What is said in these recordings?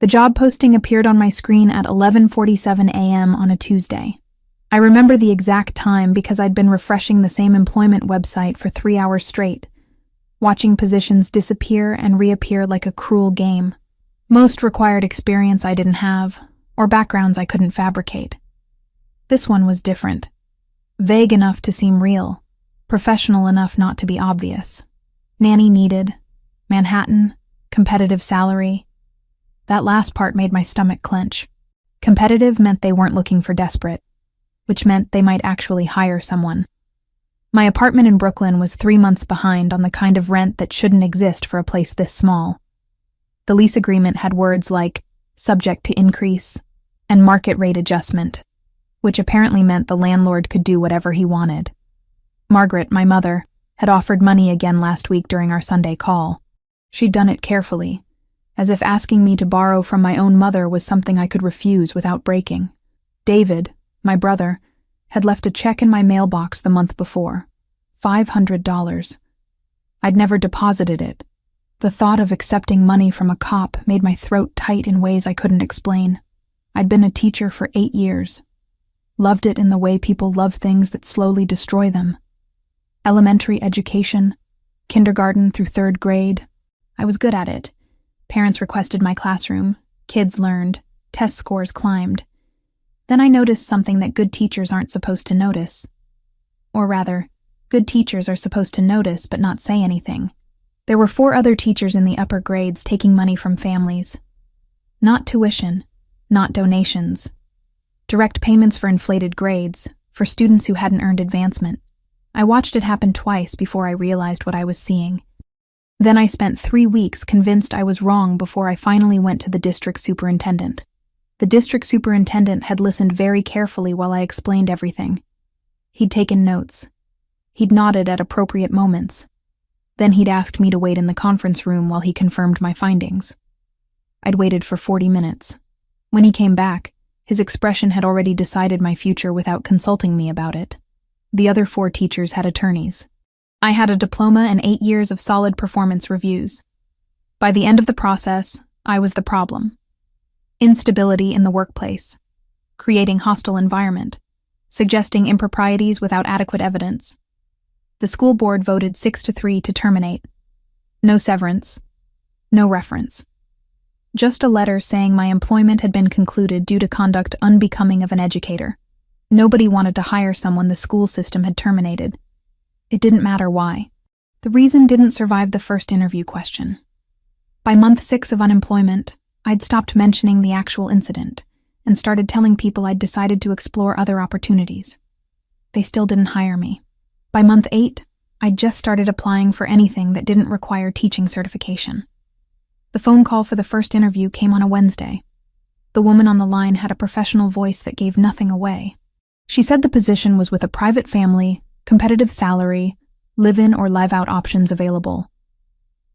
The job posting appeared on my screen at 11:47 a.m. on a Tuesday. I remember the exact time because I'd been refreshing the same employment website for 3 hours straight, watching positions disappear and reappear like a cruel game. Most required experience I didn't have, or backgrounds I couldn't fabricate. This one was different. Vague enough to seem real, professional enough not to be obvious. Nanny needed, Manhattan, competitive salary. That last part made my stomach clench. Competitive meant they weren't looking for desperate, which meant they might actually hire someone. My apartment in Brooklyn was 3 months behind on the kind of rent that shouldn't exist for a place this small. The lease agreement had words like subject to increase and market rate adjustment, which apparently meant the landlord could do whatever he wanted. Margaret, my mother, had offered money again last week during our Sunday call. She'd done it carefully, as if asking me to borrow from my own mother was something I could refuse without breaking. David, my brother, had left a check in my mailbox the month before. $500. I'd never deposited it. The thought of accepting money from a cop made my throat tight in ways I couldn't explain. I'd been a teacher for 8 years. Loved it in the way people love things that slowly destroy them. Elementary education, kindergarten through 3rd grade. I was good at it. Parents requested my classroom, kids learned, test scores climbed. Then I noticed something that good teachers aren't supposed to notice. Or rather, good teachers are supposed to notice but not say anything. There were 4 other teachers in the upper grades taking money from families. Not tuition, not donations. Direct payments for inflated grades, for students who hadn't earned advancement. I watched it happen twice before I realized what I was seeing. Then I spent 3 weeks convinced I was wrong before I finally went to the district superintendent. The district superintendent had listened very carefully while I explained everything. He'd taken notes. He'd nodded at appropriate moments. Then he'd asked me to wait in the conference room while he confirmed my findings. I'd waited for 40 minutes. When he came back, his expression had already decided my future without consulting me about it. The other 4 teachers had attorneys. I had a diploma and 8 years of solid performance reviews. By the end of the process, I was the problem. Instability in the workplace, creating hostile environment, suggesting improprieties without adequate evidence. The school board voted 6-3 to terminate. No severance, no reference. Just a letter saying my employment had been concluded due to conduct unbecoming of an educator. Nobody wanted to hire someone the school system had terminated. It didn't matter why. The reason didn't survive the first interview question. By month 6 of unemployment, I'd stopped mentioning the actual incident and started telling people I'd decided to explore other opportunities. They still didn't hire me. By month 8, I'd just started applying for anything that didn't require teaching certification. The phone call for the first interview came on a Wednesday. The woman on the line had a professional voice that gave nothing away. She said the position was with a private family, competitive salary, live-in or live-out options available.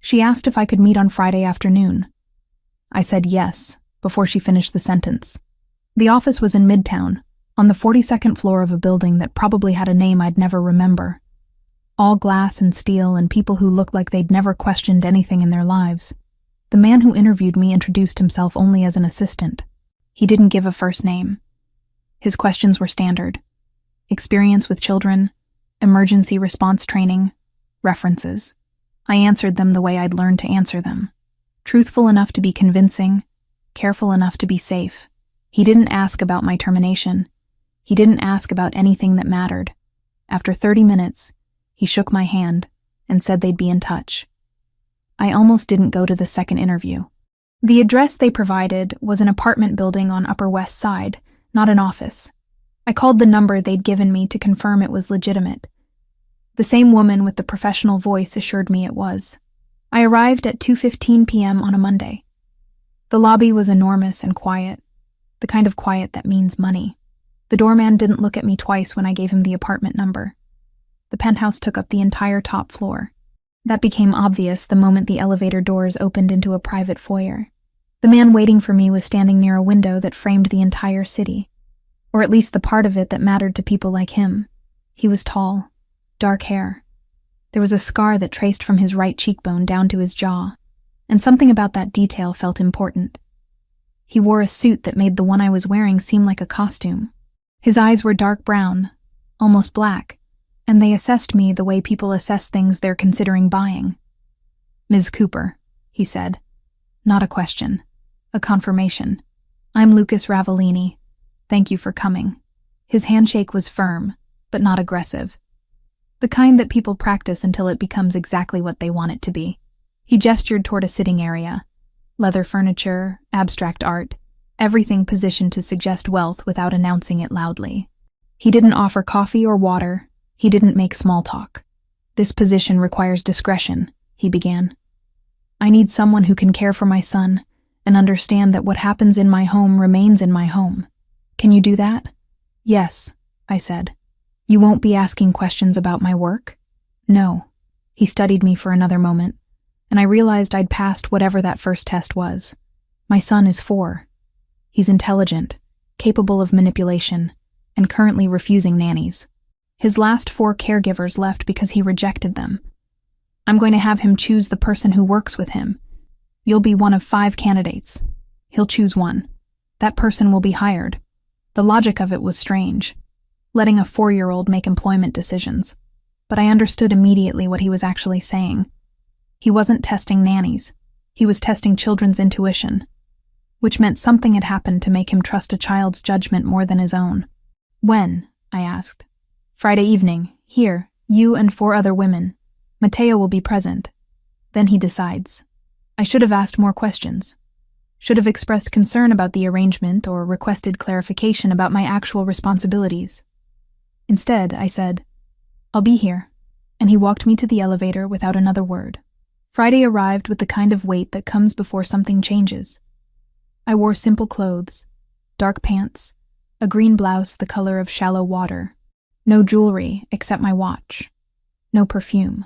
She asked if I could meet on Friday afternoon. I said yes, before she finished the sentence. The office was in Midtown, on the 42nd floor of a building that probably had a name I'd never remember. All glass and steel and people who looked like they'd never questioned anything in their lives. The man who interviewed me introduced himself only as an assistant. He didn't give a first name. His questions were standard. Experience with children, emergency response training, references. I answered them the way I'd learned to answer them. Truthful enough to be convincing, careful enough to be safe. He didn't ask about my termination. He didn't ask about anything that mattered. After 30 minutes, he shook my hand and said they'd be in touch. I almost didn't go to the second interview. The address they provided was an apartment building on Upper West Side, not an office. I called the number they'd given me to confirm it was legitimate. The same woman with the professional voice assured me it was. I arrived at 2:15 p.m. on a Monday. The lobby was enormous and quiet, the kind of quiet that means money. The doorman didn't look at me twice when I gave him the apartment number. The penthouse took up the entire top floor. That became obvious the moment the elevator doors opened into a private foyer. The man waiting for me was standing near a window that framed the entire city, or at least the part of it that mattered to people like him. He was tall, dark hair. There was a scar that traced from his right cheekbone down to his jaw, and something about that detail felt important. He wore a suit that made the one I was wearing seem like a costume. His eyes were dark brown, almost black, and they assessed me the way people assess things they're considering buying. "Ms. Cooper," he said. Not a question. A confirmation. "I'm Lucas Ravellini. Thank you for coming." His handshake was firm, but not aggressive. The kind that people practice until it becomes exactly what they want it to be. He gestured toward a sitting area. Leather furniture, abstract art, everything positioned to suggest wealth without announcing it loudly. He didn't offer coffee or water. He didn't make small talk. "This position requires discretion," he began. "I need someone who can care for my son and understand that what happens in my home remains in my home. Can you do that?" "Yes," I said. "You won't be asking questions about my work?" "No." He studied me for another moment, and I realized I'd passed whatever that first test was. My son is 4. He's intelligent, capable of manipulation, and currently refusing nannies. His last 4 caregivers left because he rejected them. I'm going to have him choose the person who works with him. You'll be one of 5 candidates. He'll choose one. That person will be hired. The logic of it was strange, letting a 4-year-old make employment decisions. But I understood immediately what he was actually saying. He wasn't testing nannies. He was testing children's intuition, which meant something had happened to make him trust a child's judgment more than his own. "When?" I asked. "Friday evening, here, you and 4 other women. Mateo will be present. Then he decides." I should have asked more questions. Should have expressed concern about the arrangement or requested clarification about my actual responsibilities. Instead, I said, "I'll be here," and he walked me to the elevator without another word. Friday arrived with the kind of weight that comes before something changes. I wore simple clothes, dark pants, a green blouse the color of shallow water, no jewelry except my watch, no perfume.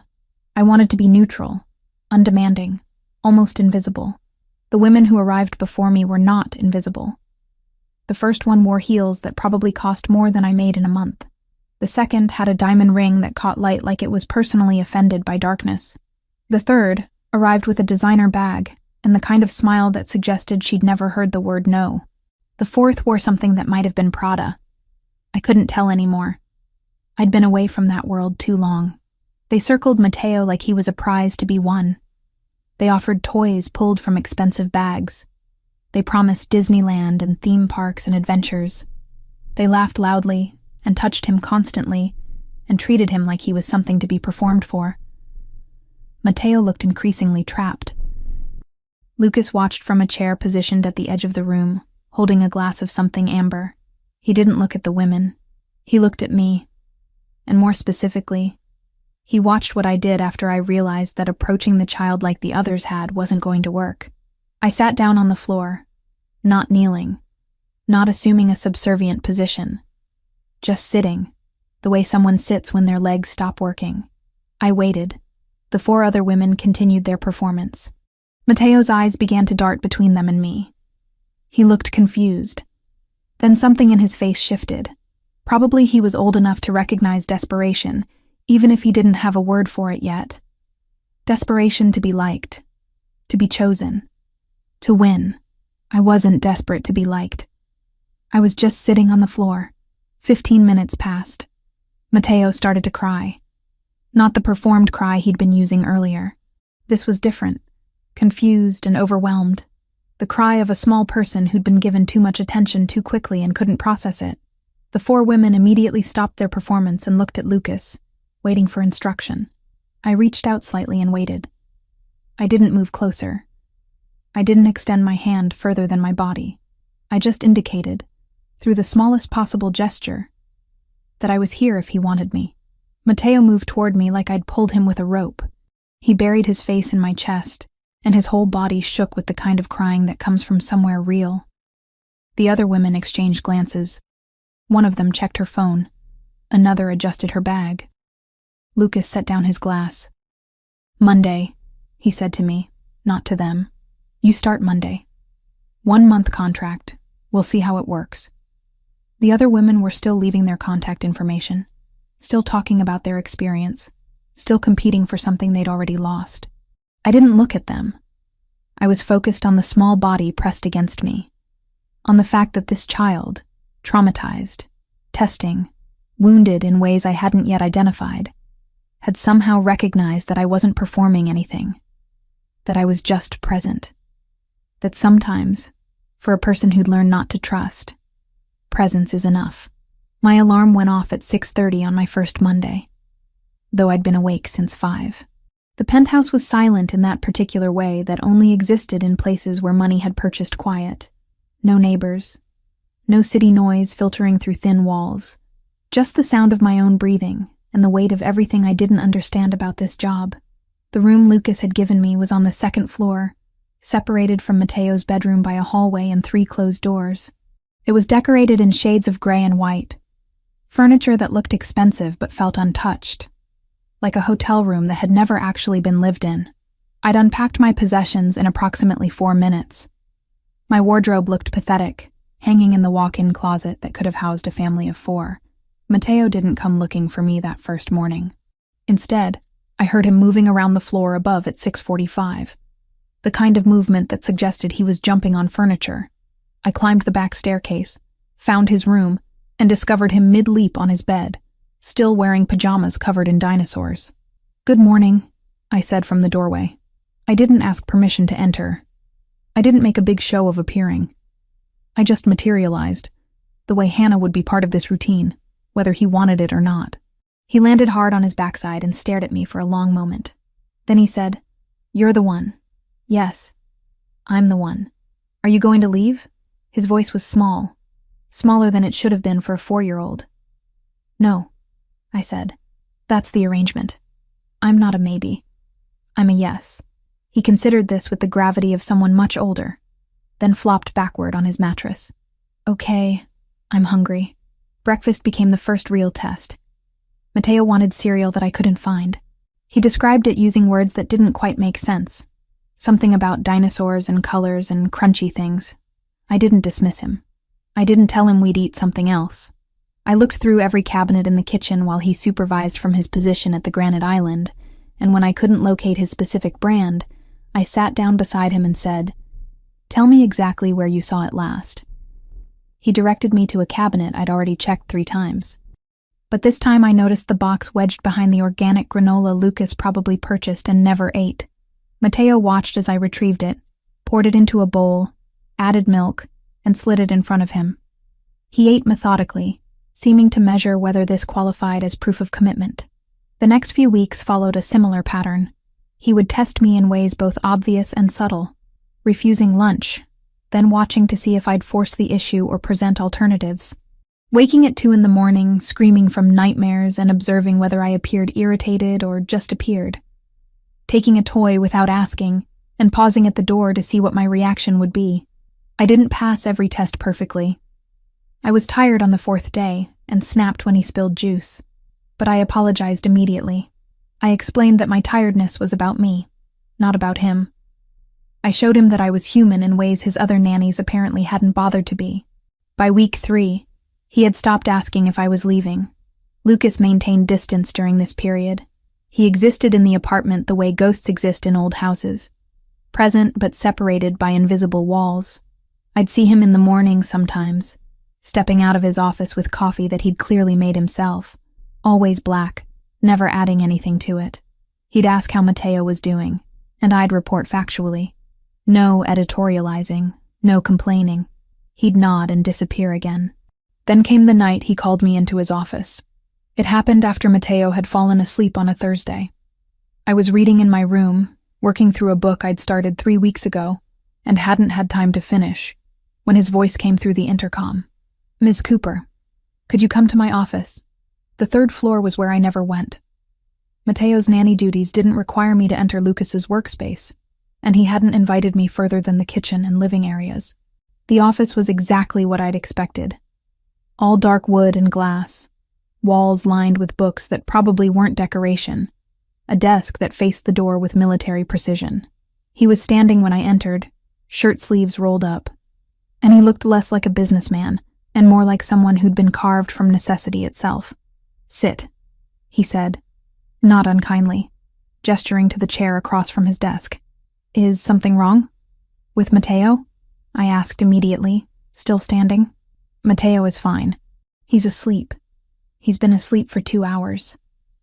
I wanted to be neutral, undemanding, almost invisible. The women who arrived before me were not invisible. The first one wore heels that probably cost more than I made in a month. The second had a diamond ring that caught light like it was personally offended by darkness. The third arrived with a designer bag and the kind of smile that suggested she'd never heard the word no. The fourth wore something that might have been Prada. I couldn't tell anymore. I'd been away from that world too long. They circled Mateo like he was a prize to be won. They offered toys pulled from expensive bags. They promised Disneyland and theme parks and adventures. They laughed loudly and touched him constantly and treated him like he was something to be performed for. Mateo looked increasingly trapped. Lucas watched from a chair positioned at the edge of the room, holding a glass of something amber. He didn't look at the women. He looked at me. And more specifically, he watched what I did after I realized that approaching the child like the others had wasn't going to work. I sat down on the floor, not kneeling, not assuming a subservient position, just sitting, the way someone sits when their legs stop working. I waited. The 4 other women continued their performance. Mateo's eyes began to dart between them and me. He looked confused. Then something in his face shifted. Probably he was old enough to recognize desperation, even if he didn't have a word for it yet. Desperation to be liked, to be chosen, to win. I wasn't desperate to be liked. I was just sitting on the floor. 15 minutes passed. Mateo started to cry. Not the performed cry he'd been using earlier. This was different, confused and overwhelmed. The cry of a small person who'd been given too much attention too quickly and couldn't process it. The 4 women immediately stopped their performance and looked at Lucas, waiting for instruction. I reached out slightly and waited. I didn't move closer. I didn't extend my hand further than my body. I just indicated, through the smallest possible gesture, that I was here if he wanted me. Mateo moved toward me like I'd pulled him with a rope. He buried his face in my chest, and his whole body shook with the kind of crying that comes from somewhere real. The other women exchanged glances. One of them checked her phone. Another adjusted her bag. Lucas set down his glass. "Monday," he said to me, not to them. "You start Monday. 1-month contract. We'll see how it works." The other women were still leaving their contact information, still talking about their experience, still competing for something they'd already lost. I didn't look at them. I was focused on the small body pressed against me, on the fact that this child, traumatized, testing, wounded in ways I hadn't yet identified, had somehow recognized that I wasn't performing anything, that I was just present, that sometimes, for a person who'd learned not to trust, presence is enough. My alarm went off at 6:30 on my first Monday, though I'd been awake since 5. The penthouse was silent in that particular way that only existed in places where money had purchased quiet. No neighbors, no city noise filtering through thin walls, just the sound of my own breathing and the weight of everything I didn't understand about this job. The room Lucas had given me was on the second floor, separated from Mateo's bedroom by a hallway and 3 closed doors. It was decorated in shades of gray and white, furniture that looked expensive but felt untouched, like a hotel room that had never actually been lived in. I'd unpacked my possessions in approximately 4 minutes. My wardrobe looked pathetic, hanging in the walk-in closet that could have housed a family of 4. Mateo didn't come looking for me that first morning. Instead, I heard him moving around the floor above at 6:45, the kind of movement that suggested he was jumping on furniture. I climbed the back staircase, found his room, and discovered him mid-leap on his bed, still wearing pajamas covered in dinosaurs. "Good morning," I said from the doorway. I didn't ask permission to enter. I didn't make a big show of appearing. I just materialized, the way Hannah would be part of this routine, whether he wanted it or not. He landed hard on his backside and stared at me for a long moment. Then he said, "You're the one." "Yes, I'm the one. Are you going to leave?" His voice was small, smaller than it should have been for a 4-year-old. "No," I said. "That's the arrangement. I'm not a maybe. I'm a yes." He considered this with the gravity of someone much older, then flopped backward on his mattress. "Okay, I'm hungry." Breakfast became the first real test. Mateo wanted cereal that I couldn't find. He described it using words that didn't quite make sense. Something about dinosaurs and colors and crunchy things. I didn't dismiss him. I didn't tell him we'd eat something else. I looked through every cabinet in the kitchen while he supervised from his position at the granite island, and when I couldn't locate his specific brand, I sat down beside him and said, "Tell me exactly where you saw it last." He directed me to a cabinet I'd already checked 3 times. But this time I noticed the box wedged behind the organic granola Lucas probably purchased and never ate. Mateo watched as I retrieved it, poured it into a bowl, added milk, and slid it in front of him. He ate methodically, seeming to measure whether this qualified as proof of commitment. The next few weeks followed a similar pattern. He would test me in ways both obvious and subtle, refusing lunch, then watching to see if I'd force the issue or present alternatives. Waking at 2 in the morning, screaming from nightmares and observing whether I appeared irritated or just appeared. Taking a toy without asking, and pausing at the door to see what my reaction would be. I didn't pass every test perfectly. I was tired on the 4th day and snapped when he spilled juice, but I apologized immediately. I explained that my tiredness was about me, not about him. I showed him that I was human in ways his other nannies apparently hadn't bothered to be. By week 3, he had stopped asking if I was leaving. Lucas maintained distance during this period. He existed in the apartment the way ghosts exist in old houses, present but separated by invisible walls. I'd see him in the morning sometimes, stepping out of his office with coffee that he'd clearly made himself, always black, never adding anything to it. He'd ask how Mateo was doing, and I'd report factually. No editorializing, no complaining. He'd nod and disappear again. Then came the night he called me into his office. It happened after Mateo had fallen asleep on a Thursday. I was reading in my room, working through a book I'd started 3 weeks ago, and hadn't had time to finish, when his voice came through the intercom. "Ms. Cooper, could you come to my office? The 3rd floor was where I never went." Mateo's nanny duties didn't require me to enter Lucas's workspace, and he hadn't invited me further than the kitchen and living areas. The office was exactly what I'd expected. All dark wood and glass, walls lined with books that probably weren't decoration, a desk that faced the door with military precision. He was standing when I entered, shirt sleeves rolled up, and he looked less like a businessman and more like someone who'd been carved from necessity itself. "Sit," he said, not unkindly, gesturing to the chair across from his desk. "Is something wrong? With Mateo?" I asked immediately, Still standing? Mateo is fine. He's asleep. He's been asleep for 2 hours.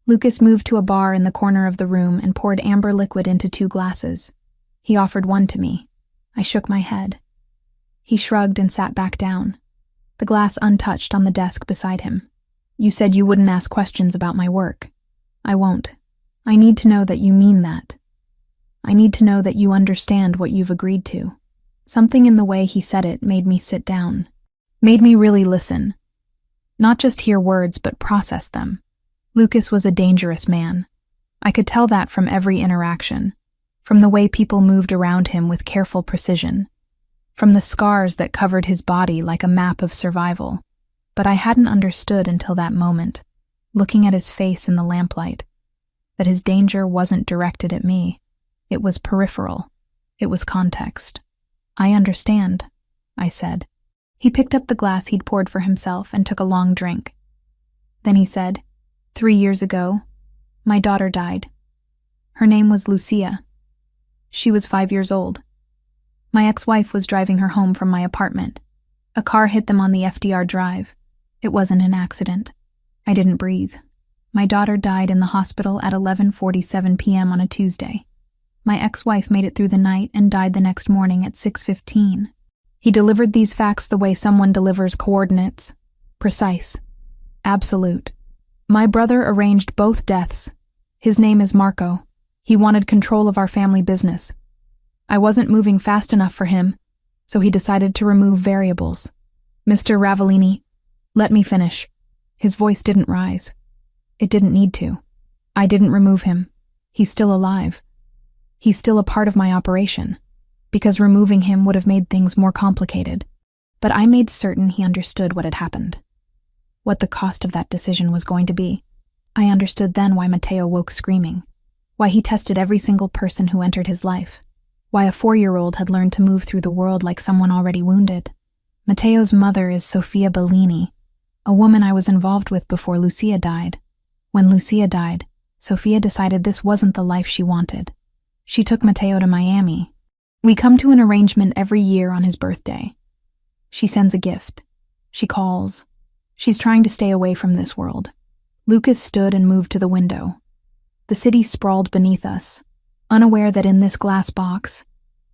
Lucas moved to a bar in the corner of the room and poured amber liquid into 2 glasses. He offered one to me. I shook my head. He shrugged and sat back down, the glass untouched on the desk beside him. You said you wouldn't ask questions about my work. I won't. I need to know that you mean that. I need to know that you understand what you've agreed to. Something in the way he said it made me sit down, made me really listen. Not just hear words, but process them. Lucas was a dangerous man. I could tell that from every interaction, from the way people moved around him with careful precision, from the scars that covered his body like a map of survival. But I hadn't understood until that moment, looking at his face in the lamplight, that his danger wasn't directed at me. It was peripheral. It was context. I understand, I said. He picked up the glass he'd poured for himself and took a long drink. Then he said, 3 years ago, my daughter died. Her name was Lucia. She was 5 years old. My ex-wife was driving her home from my apartment. A car hit them on the FDR Drive. It wasn't an accident. I didn't breathe. My daughter died in the hospital at 11:47 p.m. on a Tuesday. My ex-wife made it through the night and died the next morning at 6:15. He delivered these facts the way someone delivers coordinates. Precise. Absolute. My brother arranged both deaths. His name is Marco. He wanted control of our family business. I wasn't moving fast enough for him, so he decided to remove variables. Mr. Ravellini, let me finish. His voice didn't rise. It didn't need to. I didn't remove him. He's still alive. He's still a part of my operation, because removing him would have made things more complicated. But I made certain he understood what had happened, what the cost of that decision was going to be. I understood then why Mateo woke screaming, why he tested every single person who entered his life, why a 4-year-old had learned to move through the world like someone already wounded. Mateo's mother is Sofia Bellini, a woman I was involved with before Lucia died. When Lucia died, Sofia decided this wasn't the life she wanted. She took Mateo to Miami. We come to an arrangement every year on his birthday. She sends a gift. She calls. She's trying to stay away from this world. Lucas stood and moved to the window. The city sprawled beneath us, unaware that in this glass box,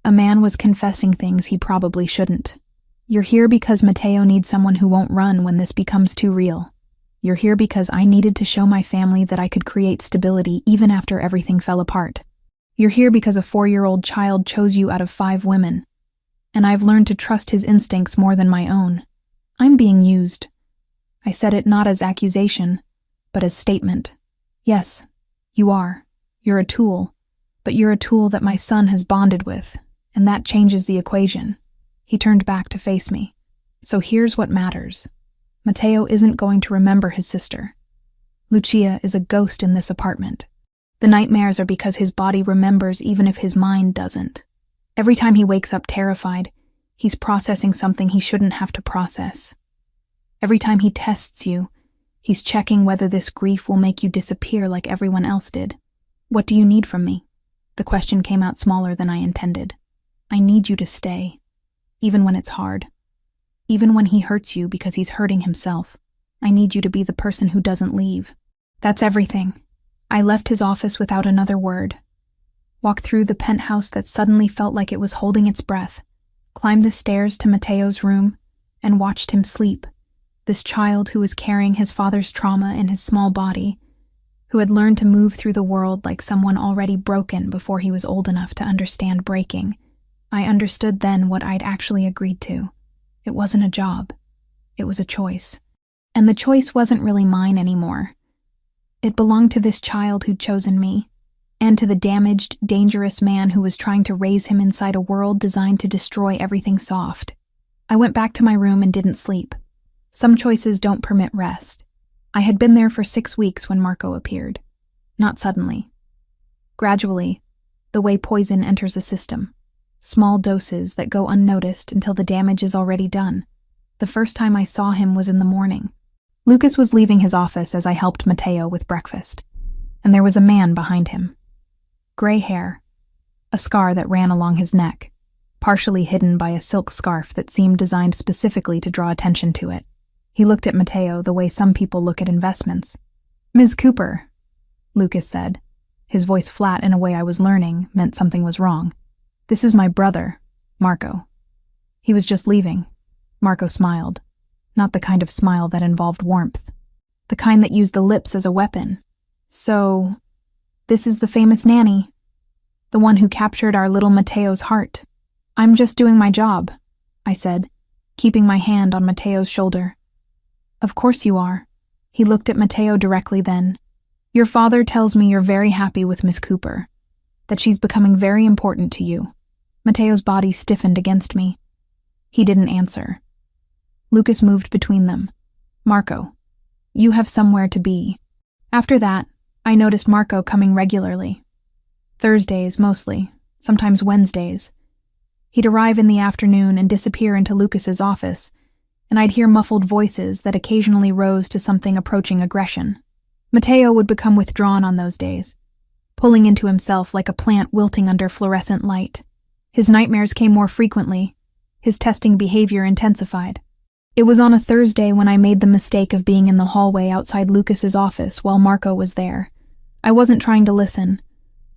a man was confessing things he probably shouldn't. You're here because Mateo needs someone who won't run when this becomes too real. You're here because I needed to show my family that I could create stability even after everything fell apart. You're here because a 4-year-old child chose you out of 5 women, and I've learned to trust his instincts more than my own. I'm being used. I said it not as accusation, but as statement. Yes, you are. You're a tool, but you're a tool that my son has bonded with, and that changes the equation. He turned back to face me. So here's what matters. Mateo isn't going to remember his sister. Lucia is a ghost in this apartment. The nightmares are because his body remembers even if his mind doesn't. Every time he wakes up terrified, he's processing something he shouldn't have to process. Every time he tests you, he's checking whether this grief will make you disappear like everyone else did. What do you need from me? The question came out smaller than I intended. I need you to stay, even when it's hard. Even when he hurts you because he's hurting himself. I need you to be the person who doesn't leave. That's everything. I left his office without another word. Walked through the penthouse that suddenly felt like it was holding its breath. Climbed the stairs to Mateo's room and watched him sleep. This child who was carrying his father's trauma in his small body, who had learned to move through the world like someone already broken before he was old enough to understand breaking. I understood then what I'd actually agreed to. It wasn't a job. It was a choice. And the choice wasn't really mine anymore. It belonged to this child who'd chosen me, and to the damaged, dangerous man who was trying to raise him inside a world designed to destroy everything soft. I went back to my room and didn't sleep. Some choices don't permit rest. I had been there for 6 weeks when Marco appeared. Not suddenly. Gradually, the way poison enters a system. Small doses that go unnoticed until the damage is already done. The first time I saw him was in the morning. Lucas was leaving his office as I helped Mateo with breakfast, and there was a man behind him. Gray hair, a scar that ran along his neck. partially hidden by a silk scarf that seemed designed specifically to draw attention to it. He looked at Mateo the way some people look at investments. "Ms. Cooper," Lucas said. His voice, flat in a way I was learning, meant something was wrong. "This is my brother, Marco." He was just leaving. Marco smiled. Not the kind of smile that involved warmth. The kind that used the lips as a weapon. "So, this is the famous Nanny. The one who captured our little Mateo's heart." "I'm just doing my job," I said, keeping my hand on Mateo's shoulder. "Of course you are." He looked at Mateo directly then. "Your father tells me you're very happy with Miss Cooper, that she's becoming very important to you." Mateo's body stiffened against me. He didn't answer. Lucas moved between them. "Marco, you have somewhere to be." After that, I noticed Marco coming regularly. Thursdays, mostly, sometimes Wednesdays. He'd arrive in the afternoon and disappear into Lucas's office, and I'd hear muffled voices that occasionally rose to something approaching aggression. Mateo would become withdrawn on those days, pulling into himself like a plant wilting under fluorescent light. His nightmares came more frequently. His testing behavior intensified. It was on a Thursday when I made the mistake of being in the hallway outside Lucas's office while Marco was there. I wasn't trying to listen.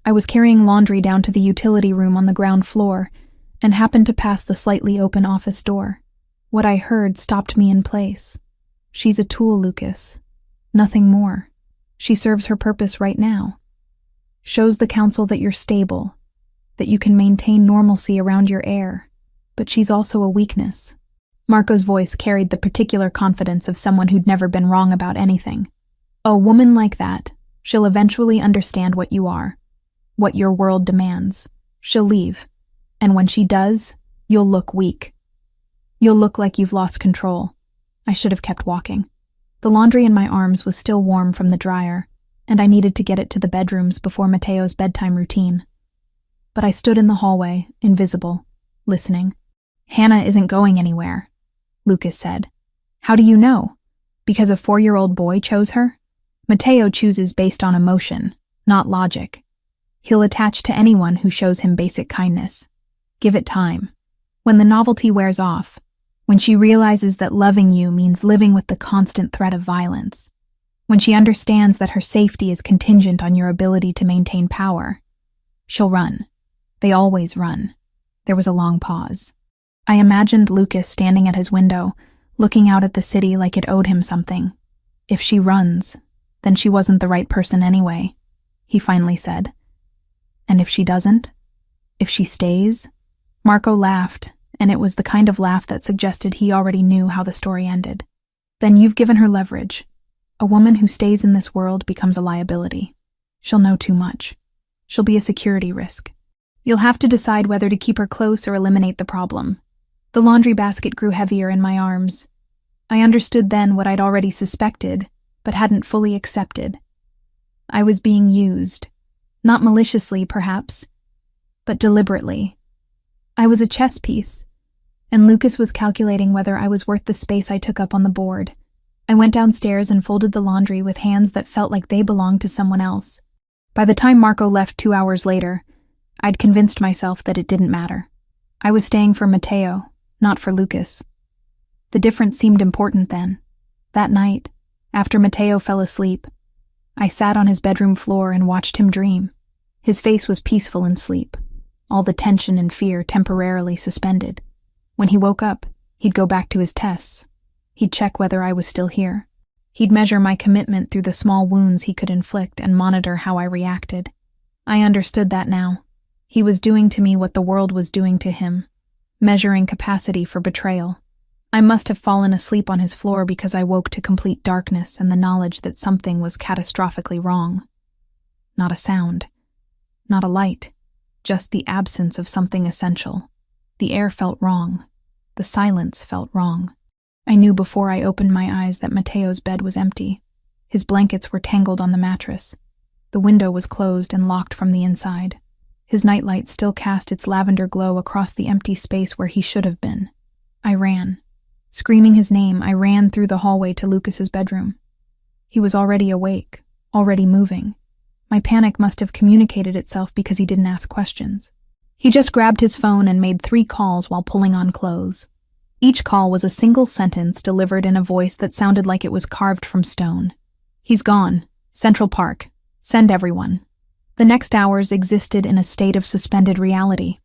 I was carrying laundry down to the utility room on the ground floor and happened to pass the slightly open office door. What I heard stopped me in place. "She's a tool, Lucas. Nothing more. She serves her purpose right now. Shows the council that you're stable, that you can maintain normalcy around your heir, but she's also a weakness." Marco's voice carried the particular confidence of someone who'd never been wrong about anything. "A woman like that, she'll eventually understand what you are, what your world demands. She'll leave, and when she does, you'll look weak. You'll look like you've lost control." I should have kept walking. The laundry in my arms was still warm from the dryer, and I needed to get it to the bedrooms before Mateo's bedtime routine. But I stood in the hallway, invisible, listening. "Hannah isn't going anywhere," Lucas said. "How do you know? Because a 4-year-old boy chose her? Mateo chooses based on emotion, not logic. He'll attach to anyone who shows him basic kindness. Give it time. When the novelty wears off, when she realizes that loving you means living with the constant threat of violence, when she understands that her safety is contingent on your ability to maintain power, she'll run. They always run." There was a long pause. I imagined Lucas standing at his window, looking out at the city like it owed him something. "If she runs, then she wasn't the right person anyway," he finally said. "And if she doesn't? If she stays?" Marco laughed, and it was the kind of laugh that suggested he already knew how the story ended. "Then you've given her leverage. A woman who stays in this world becomes a liability. She'll know too much. She'll be a security risk. You'll have to decide whether to keep her close or eliminate the problem." The laundry basket grew heavier in my arms. I understood then what I'd already suspected, but hadn't fully accepted. I was being used. Not maliciously, perhaps, but deliberately. I was a chess piece, and Lucas was calculating whether I was worth the space I took up on the board. I went downstairs and folded the laundry with hands that felt like they belonged to someone else. By the time Marco left 2 hours later, I'd convinced myself that it didn't matter. I was staying for Mateo, not for Lucas. The difference seemed important then. That night, after Mateo fell asleep, I sat on his bedroom floor and watched him dream. His face was peaceful in sleep, all the tension and fear temporarily suspended. When he woke up, he'd go back to his tests. He'd check whether I was still here. He'd measure my commitment through the small wounds he could inflict and monitor how I reacted. I understood that now. He was doing to me what the world was doing to him, measuring capacity for betrayal. I must have fallen asleep on his floor because I woke to complete darkness and the knowledge that something was catastrophically wrong. Not a sound, not a light, just the absence of something essential. The air felt wrong. The silence felt wrong. I knew before I opened my eyes that Mateo's bed was empty. His blankets were tangled on the mattress. The window was closed and locked from the inside. His nightlight still cast its lavender glow across the empty space where he should have been. I ran. Screaming his name, I ran through the hallway to Lucas's bedroom. He was already awake, already moving. My panic must have communicated itself because he didn't ask questions. He just grabbed his phone and made 3 calls while pulling on clothes. Each call was a single sentence delivered in a voice that sounded like it was carved from stone. He's gone. Central Park. Send everyone. The next hours existed in a state of suspended reality.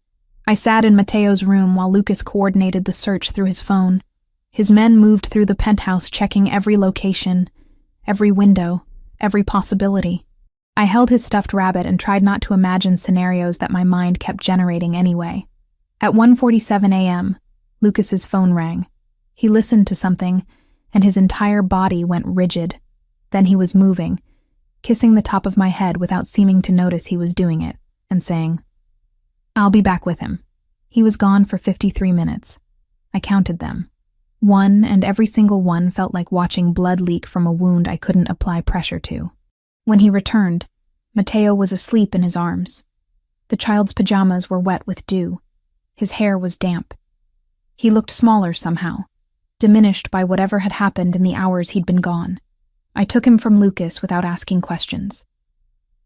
I sat in Mateo's room while Lucas coordinated the search through his phone. His men moved through the penthouse, checking every location, every window, every possibility. I held his stuffed rabbit and tried not to imagine scenarios that my mind kept generating anyway. At 1:47 a.m., Lucas's phone rang. He listened to something, and his entire body went rigid. Then he was moving, kissing the top of my head without seeming to notice he was doing it, and saying, "I'll be back with him." He was gone for 53 minutes. I counted them. One, and every single one felt like watching blood leak from a wound I couldn't apply pressure to. When he returned, Mateo was asleep in his arms. The child's pajamas were wet with dew. His hair was damp. He looked smaller somehow, diminished by whatever had happened in the hours he'd been gone. I took him from Lucas without asking questions,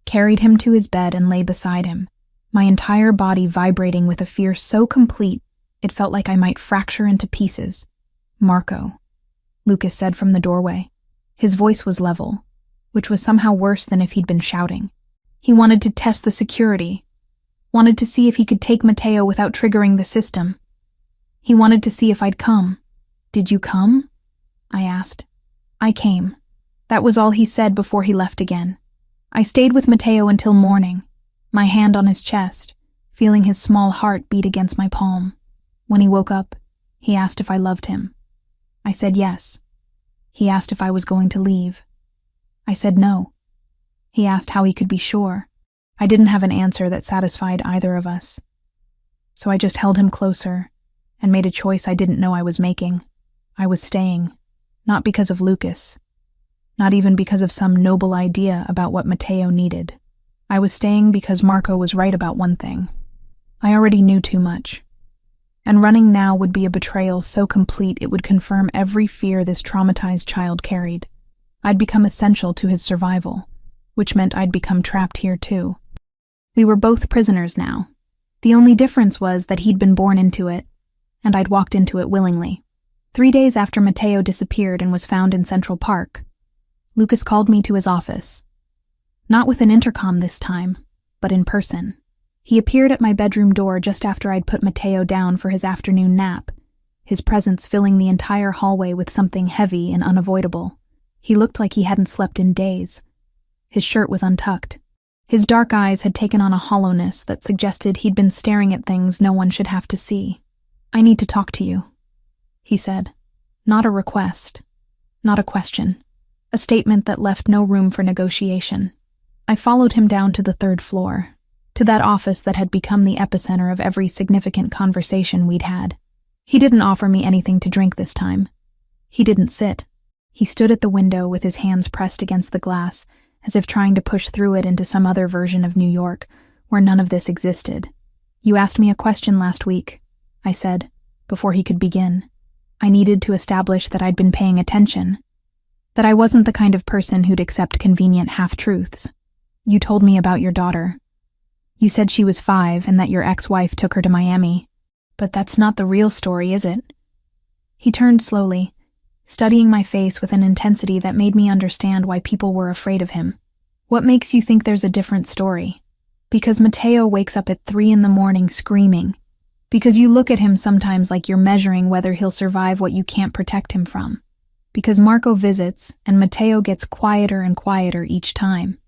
carried him to his bed and lay beside him, my entire body vibrating with a fear so complete it felt like I might fracture into pieces. "Marco," Lucas said from the doorway. His voice was level, which was somehow worse than if he'd been shouting. He wanted to test the security, wanted to see if he could take Mateo without triggering the system. He wanted to see if I'd come. "Did you come?" I asked. "I came." That was all he said before he left again. I stayed with Mateo until morning, my hand on his chest, feeling his small heart beat against my palm. When he woke up, he asked if I loved him. I said yes. He asked if I was going to leave. I said no. He asked how he could be sure. I didn't have an answer that satisfied either of us. So I just held him closer and made a choice I didn't know I was making. I was staying, not because of Lucas, not even because of some noble idea about what Mateo needed. I was staying because Marco was right about one thing. I already knew too much. And running now would be a betrayal so complete it would confirm every fear this traumatized child carried. I'd become essential to his survival, which meant I'd become trapped here too. We were both prisoners now. The only difference was that he'd been born into it, and I'd walked into it willingly. 3 days after Mateo disappeared and was found in Central Park, Lucas called me to his office. Not with an intercom this time, but in person. He appeared at my bedroom door just after I'd put Mateo down for his afternoon nap, his presence filling the entire hallway with something heavy and unavoidable. He looked like he hadn't slept in days. His shirt was untucked. His dark eyes had taken on a hollowness that suggested he'd been staring at things no one should have to see. "I need to talk to you," he said. Not a request, not a question, a statement that left no room for negotiation. I followed him down to the 3rd floor, to that office that had become the epicenter of every significant conversation we'd had. He didn't offer me anything to drink this time. He didn't sit. He stood at the window with his hands pressed against the glass, as if trying to push through it into some other version of New York, where none of this existed. "You asked me a question last week," I said, before he could begin. I needed to establish that I'd been paying attention, that I wasn't the kind of person who'd accept convenient half-truths. "You told me about your daughter. You said she was 5 and that your ex-wife took her to Miami. But that's not the real story, is it?" He turned slowly, studying my face with an intensity that made me understand why people were afraid of him. "What makes you think there's a different story? Because Mateo wakes up at 3 in the morning screaming. Because you look at him sometimes like you're measuring whether he'll survive what you can't protect him from. Because Marco visits and Mateo gets quieter and quieter each time."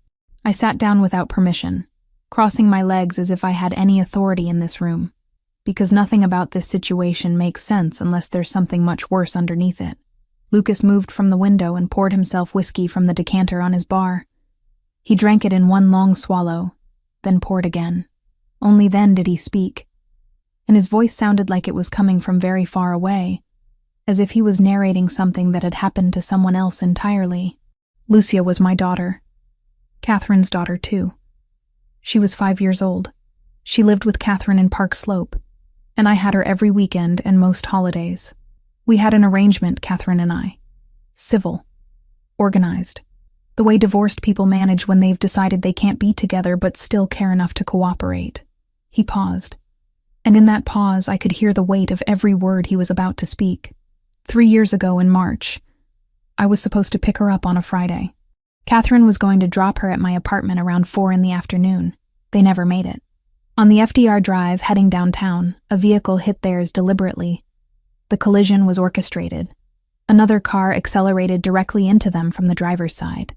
I sat down without permission, crossing my legs as if I had any authority in this room. Because nothing about this situation makes sense unless there's something much worse underneath it. Lucas moved from the window and poured himself whiskey from the decanter on his bar. He drank it in one long swallow, then poured again. Only then did he speak, and his voice sounded like it was coming from very far away, as if he was narrating something that had happened to someone else entirely. "Lucia was my daughter. Catherine's daughter, too. She was 5 years old. She lived with Catherine in Park Slope, and I had her every weekend and most holidays. We had an arrangement, Catherine and I. Civil. Organized. The way divorced people manage when they've decided they can't be together but still care enough to cooperate." He paused. And in that pause, I could hear the weight of every word he was about to speak. 3 years ago in March, I was supposed to pick her up on a Friday. Catherine was going to drop her at my apartment around 4 in the afternoon. They never made it. On the FDR Drive heading downtown, a vehicle hit theirs deliberately. The collision was orchestrated. Another car accelerated directly into them from the driver's side.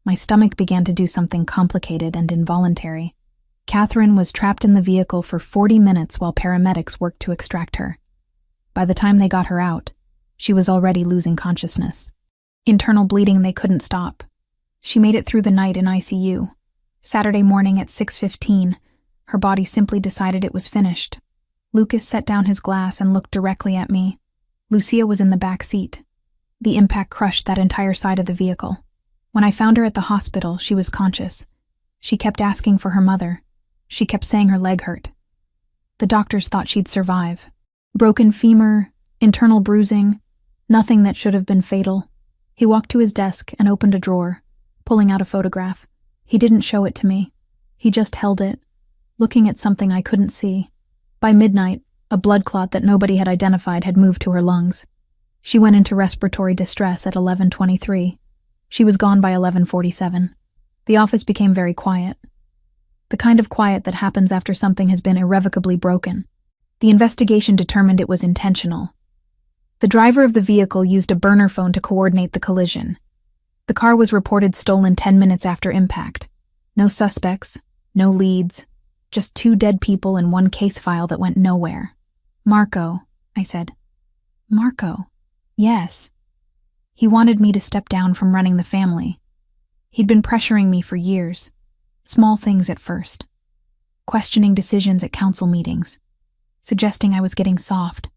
My stomach began to do something complicated and involuntary. Catherine was trapped in the vehicle for 40 minutes while paramedics worked to extract her. By the time they got her out, she was already losing consciousness. Internal bleeding they couldn't stop. She made it through the night in ICU. Saturday morning at 6:15, her body simply decided it was finished. Lucas set down his glass and looked directly at me. Lucia was in the back seat. The impact crushed that entire side of the vehicle. When I found her at the hospital, she was conscious. She kept asking for her mother. She kept saying her leg hurt. The doctors thought she'd survive. Broken femur, internal bruising, nothing that should have been fatal. He walked to his desk and opened a drawer, pulling out a photograph. He didn't show it to me. He just held it, looking at something I couldn't see. By midnight, a blood clot that nobody had identified had moved to her lungs. She went into respiratory distress at 11:23. She was gone by 11:47. The office became very quiet. The kind of quiet that happens after something has been irrevocably broken. The investigation determined it was intentional. The driver of the vehicle used a burner phone to coordinate the collision. The car was reported stolen 10 minutes after impact. No suspects, no leads, just 2 dead people and 1 case file that went nowhere. Marco, I said. Marco? Yes. He wanted me to step down from running the family. He'd been pressuring me for years. Small things at first. Questioning decisions at council meetings. Suggesting I was getting soft.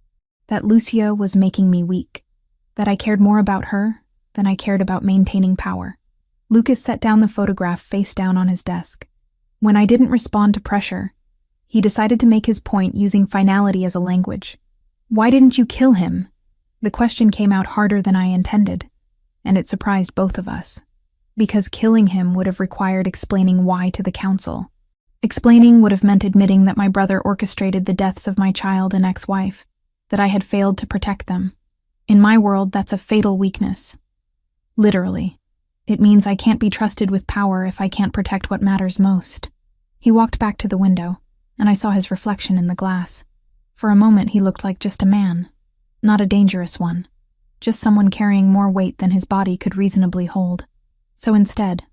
That Lucia was making me weak. That I cared more about her than I cared about maintaining power. Lucas set down the photograph face down on his desk. When I didn't respond to pressure, he decided to make his point using finality as a language. Why didn't you kill him? The question came out harder than I intended, and it surprised both of us. Because killing him would have required explaining why to the council. Explaining would have meant admitting that my brother orchestrated the deaths of my child and ex-wife, that I had failed to protect them. In my world, that's a fatal weakness. Literally. It means I can't be trusted with power if I can't protect what matters most. He walked back to the window, and I saw his reflection in the glass. For a moment, he looked like just a man. Not a dangerous one. Just someone carrying more weight than his body could reasonably hold. So instead,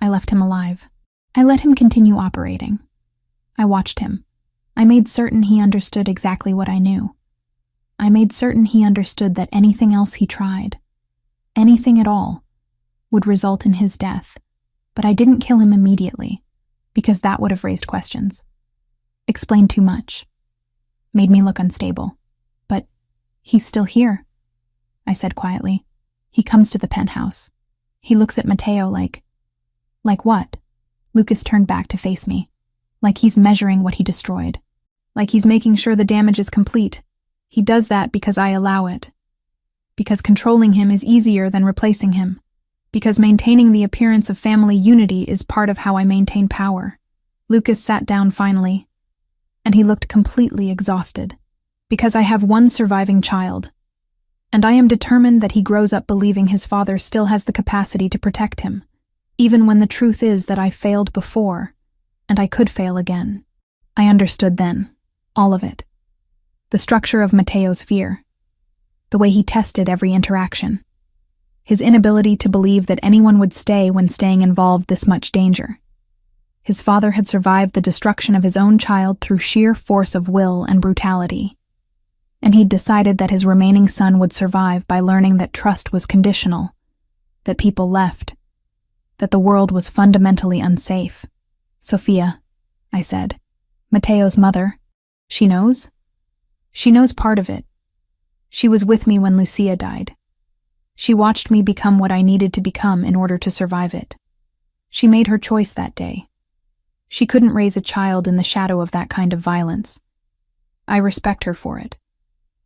I left him alive. I let him continue operating. I watched him. I made certain he understood exactly what I knew. I made certain he understood that anything else he tried, anything at all, would result in his death. But I didn't kill him immediately, because that would have raised questions. Explained too much. Made me look unstable. But he's still here, I said quietly. He comes to the penthouse. He looks at Matteo like what? Lucas turned back to face me. Like he's measuring what he destroyed. Like he's making sure the damage is complete. He does that because I allow it. Because controlling him is easier than replacing him. Because maintaining the appearance of family unity is part of how I maintain power. Lucas sat down finally, and he looked completely exhausted. Because I have one surviving child, and I am determined that he grows up believing his father still has the capacity to protect him, even when the truth is that I failed before, and I could fail again. I understood then, all of it. The structure of Matteo's fear, the way he tested every interaction, his inability to believe that anyone would stay when staying involved this much danger. His father had survived the destruction of his own child through sheer force of will and brutality. And he'd decided that his remaining son would survive by learning that trust was conditional, that people left, that the world was fundamentally unsafe. Sophia, I said, Matteo's mother, she knows? She knows part of it. She was with me when Lucia died. She watched me become what I needed to become in order to survive it. She made her choice that day. She couldn't raise a child in the shadow of that kind of violence. I respect her for it.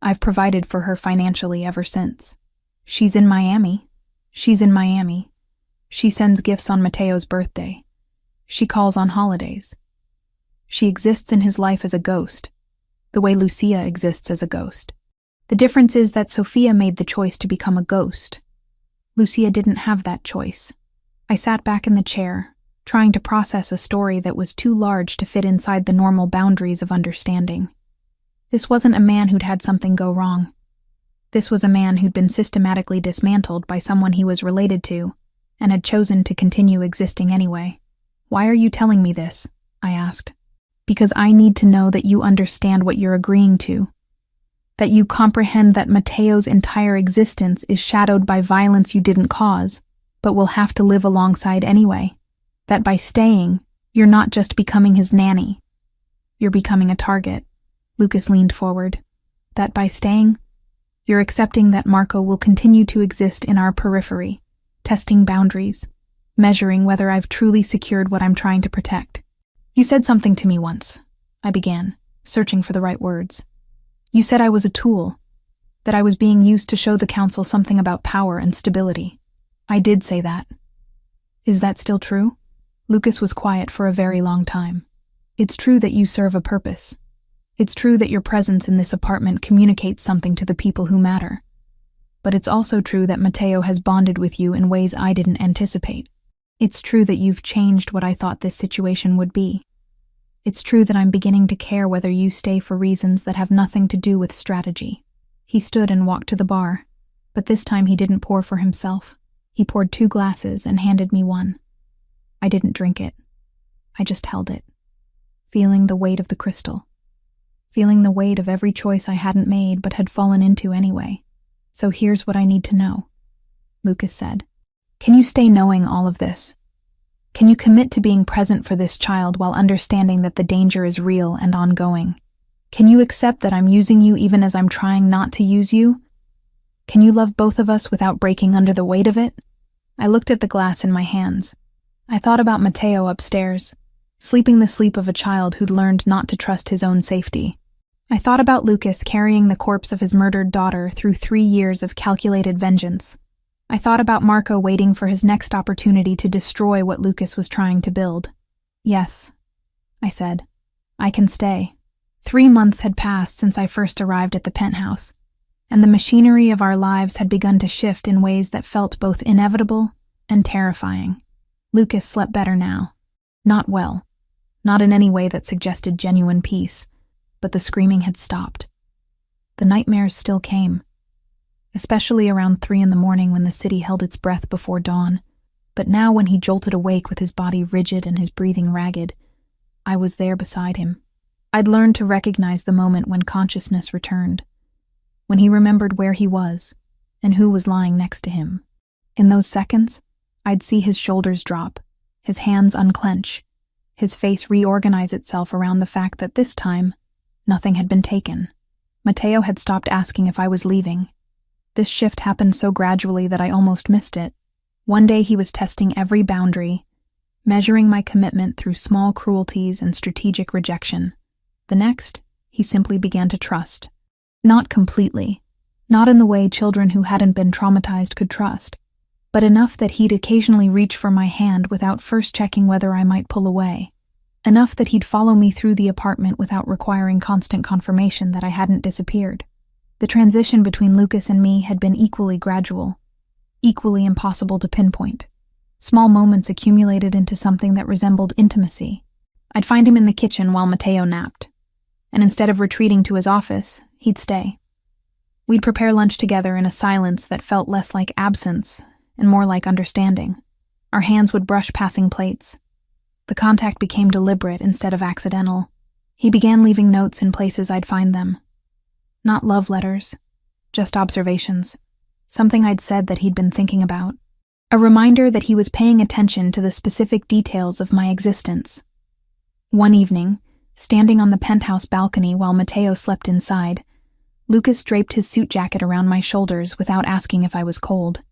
I've provided for her financially ever since. She's in Miami. She's in Miami. She sends gifts on Matteo's birthday. She calls on holidays. She exists in his life as a ghost. the way Lucia exists as a ghost. The difference is that Sophia made the choice to become a ghost. Lucia didn't have that choice. I sat back in the chair, trying to process a story that was too large to fit inside the normal boundaries of understanding. This wasn't a man who'd had something go wrong. This was a man who'd been systematically dismantled by someone he was related to, and had chosen to continue existing anyway. "Why are you telling me this?" I asked. "Because I need to know that you understand what you're agreeing to. That you comprehend that Matteo's entire existence is shadowed by violence you didn't cause, but will have to live alongside anyway. That by staying, you're not just becoming his nanny. You're becoming a target." Lucas leaned forward. "That by staying, you're accepting that Marco will continue to exist in our periphery, testing boundaries, measuring whether I've truly secured what I'm trying to protect. You said something to me once," I began, searching for the right words. "You said I was a tool, that I was being used to show the council something about power and stability." "I did say that. Is that still true?" Lucas was quiet for a very long time. "It's true that you serve a purpose. It's true that your presence in this apartment communicates something to the people who matter. But it's also true that Matteo has bonded with you in ways I didn't anticipate. It's true that you've changed what I thought this situation would be. It's true that I'm beginning to care whether you stay for reasons that have nothing to do with strategy." He stood and walked to the bar, but this time he didn't pour for himself. He poured 2 glasses and handed me one. I didn't drink it. I just held it, feeling the weight of the crystal, feeling the weight of every choice I hadn't made but had fallen into anyway. "So here's what I need to know," Lucas said. "Can you stay knowing all of this? Can you commit to being present for this child while understanding that the danger is real and ongoing? Can you accept that I'm using you even as I'm trying not to use you? Can you love both of us without breaking under the weight of it?" I looked at the glass in my hands. I thought about Matteo upstairs, sleeping the sleep of a child who'd learned not to trust his own safety. I thought about Lucas carrying the corpse of his murdered daughter through 3 years of calculated vengeance. I thought about Marco waiting for his next opportunity to destroy what Lucas was trying to build. "Yes," I said. "I can stay." 3 months had passed since I first arrived at the penthouse, and the machinery of our lives had begun to shift in ways that felt both inevitable and terrifying. Lucas slept better now. Not well. Not in any way that suggested genuine peace, but the screaming had stopped. The nightmares still came, especially around 3 in the morning when the city held its breath before dawn. But now when he jolted awake with his body rigid and his breathing ragged, I was there beside him. I'd learned to recognize the moment when consciousness returned, when he remembered where he was and who was lying next to him. In those seconds, I'd see his shoulders drop, his hands unclench, his face reorganize itself around the fact that this time, nothing had been taken. Matteo had stopped asking if I was leaving. This shift happened so gradually that I almost missed it. One day he was testing every boundary, measuring my commitment through small cruelties and strategic rejection. The next, he simply began to trust. Not completely, not in the way children who hadn't been traumatized could trust, but enough that he'd occasionally reach for my hand without first checking whether I might pull away. Enough that he'd follow me through the apartment without requiring constant confirmation that I hadn't disappeared. The transition between Lucas and me had been equally gradual, equally impossible to pinpoint. Small moments accumulated into something that resembled intimacy. I'd find him in the kitchen while Matteo napped, and instead of retreating to his office, he'd stay. We'd prepare lunch together in a silence that felt less like absence and more like understanding. Our hands would brush passing plates. The contact became deliberate instead of accidental. He began leaving notes in places I'd find them. Not love letters, just observations. Something I'd said that he'd been thinking about. A reminder that he was paying attention to the specific details of my existence. One evening, standing on the penthouse balcony while Matteo slept inside, Lucas draped his suit jacket around my shoulders without asking if I was cold.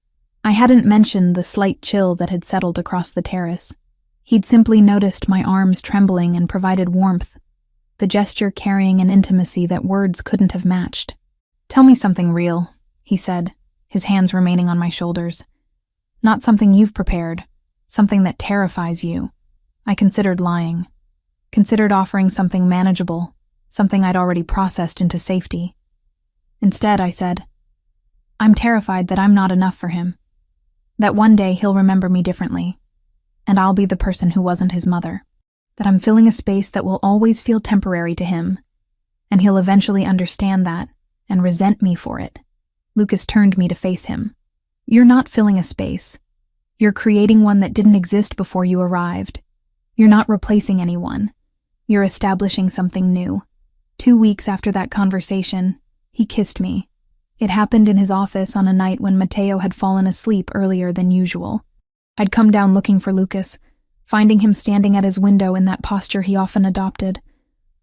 I hadn't mentioned the slight chill that had settled across the terrace. He'd simply noticed my arms trembling and provided warmth, the gesture carrying an intimacy that words couldn't have matched. "Tell me something real," he said, his hands remaining on my shoulders. "Not something you've prepared, something that terrifies you." I considered lying, considered offering something manageable, something I'd already processed into safety. Instead, I said, I'm terrified that I'm not enough for him, that one day he'll remember me differently, and I'll be the person who wasn't his mother, that I'm filling a space that will always feel temporary to him, and he'll eventually understand that and resent me for it. Lucas turned me to face him. You're not filling a space. You're creating one that didn't exist before you arrived. You're not replacing anyone. You're establishing something new. 2 weeks after that conversation, he kissed me. It happened in his office on a night when Mateo had fallen asleep earlier than usual. I'd come down looking for Lucas, finding him standing at his window in that posture he often adopted,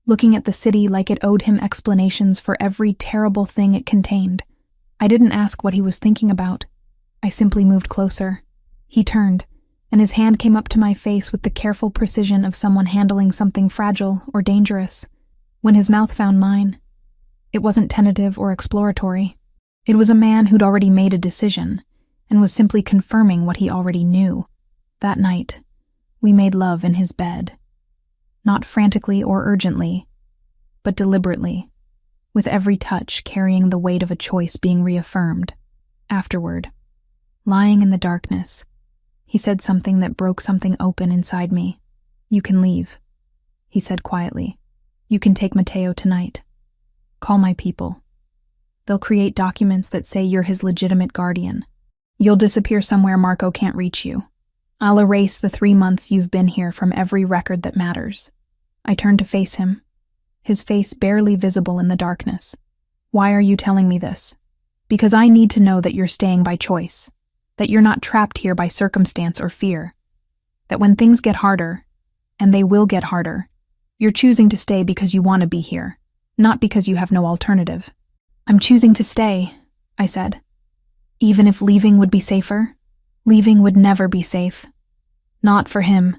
looking at the city like it owed him explanations for every terrible thing it contained. I didn't ask what he was thinking about. I simply moved closer. He turned, and his hand came up to my face with the careful precision of someone handling something fragile or dangerous. When his mouth found mine, it wasn't tentative or exploratory. It was a man who'd already made a decision and was simply confirming what he already knew. That night, we made love in his bed. Not frantically or urgently, but deliberately, with every touch carrying the weight of a choice being reaffirmed. Afterward, lying in the darkness, he said something that broke something open inside me. You can leave, he said quietly. You can take Mateo tonight. Call my people. They'll create documents that say you're his legitimate guardian. You'll disappear somewhere Marco can't reach you. I'll erase the 3 months you've been here from every record that matters. I turned to face him, his face barely visible in the darkness. Why are you telling me this? Because I need to know that you're staying by choice, that you're not trapped here by circumstance or fear, that when things get harder, and they will get harder, you're choosing to stay because you want to be here, not because you have no alternative. I'm choosing to stay, I said. Even if leaving would be safer, leaving would never be safe. Not for him.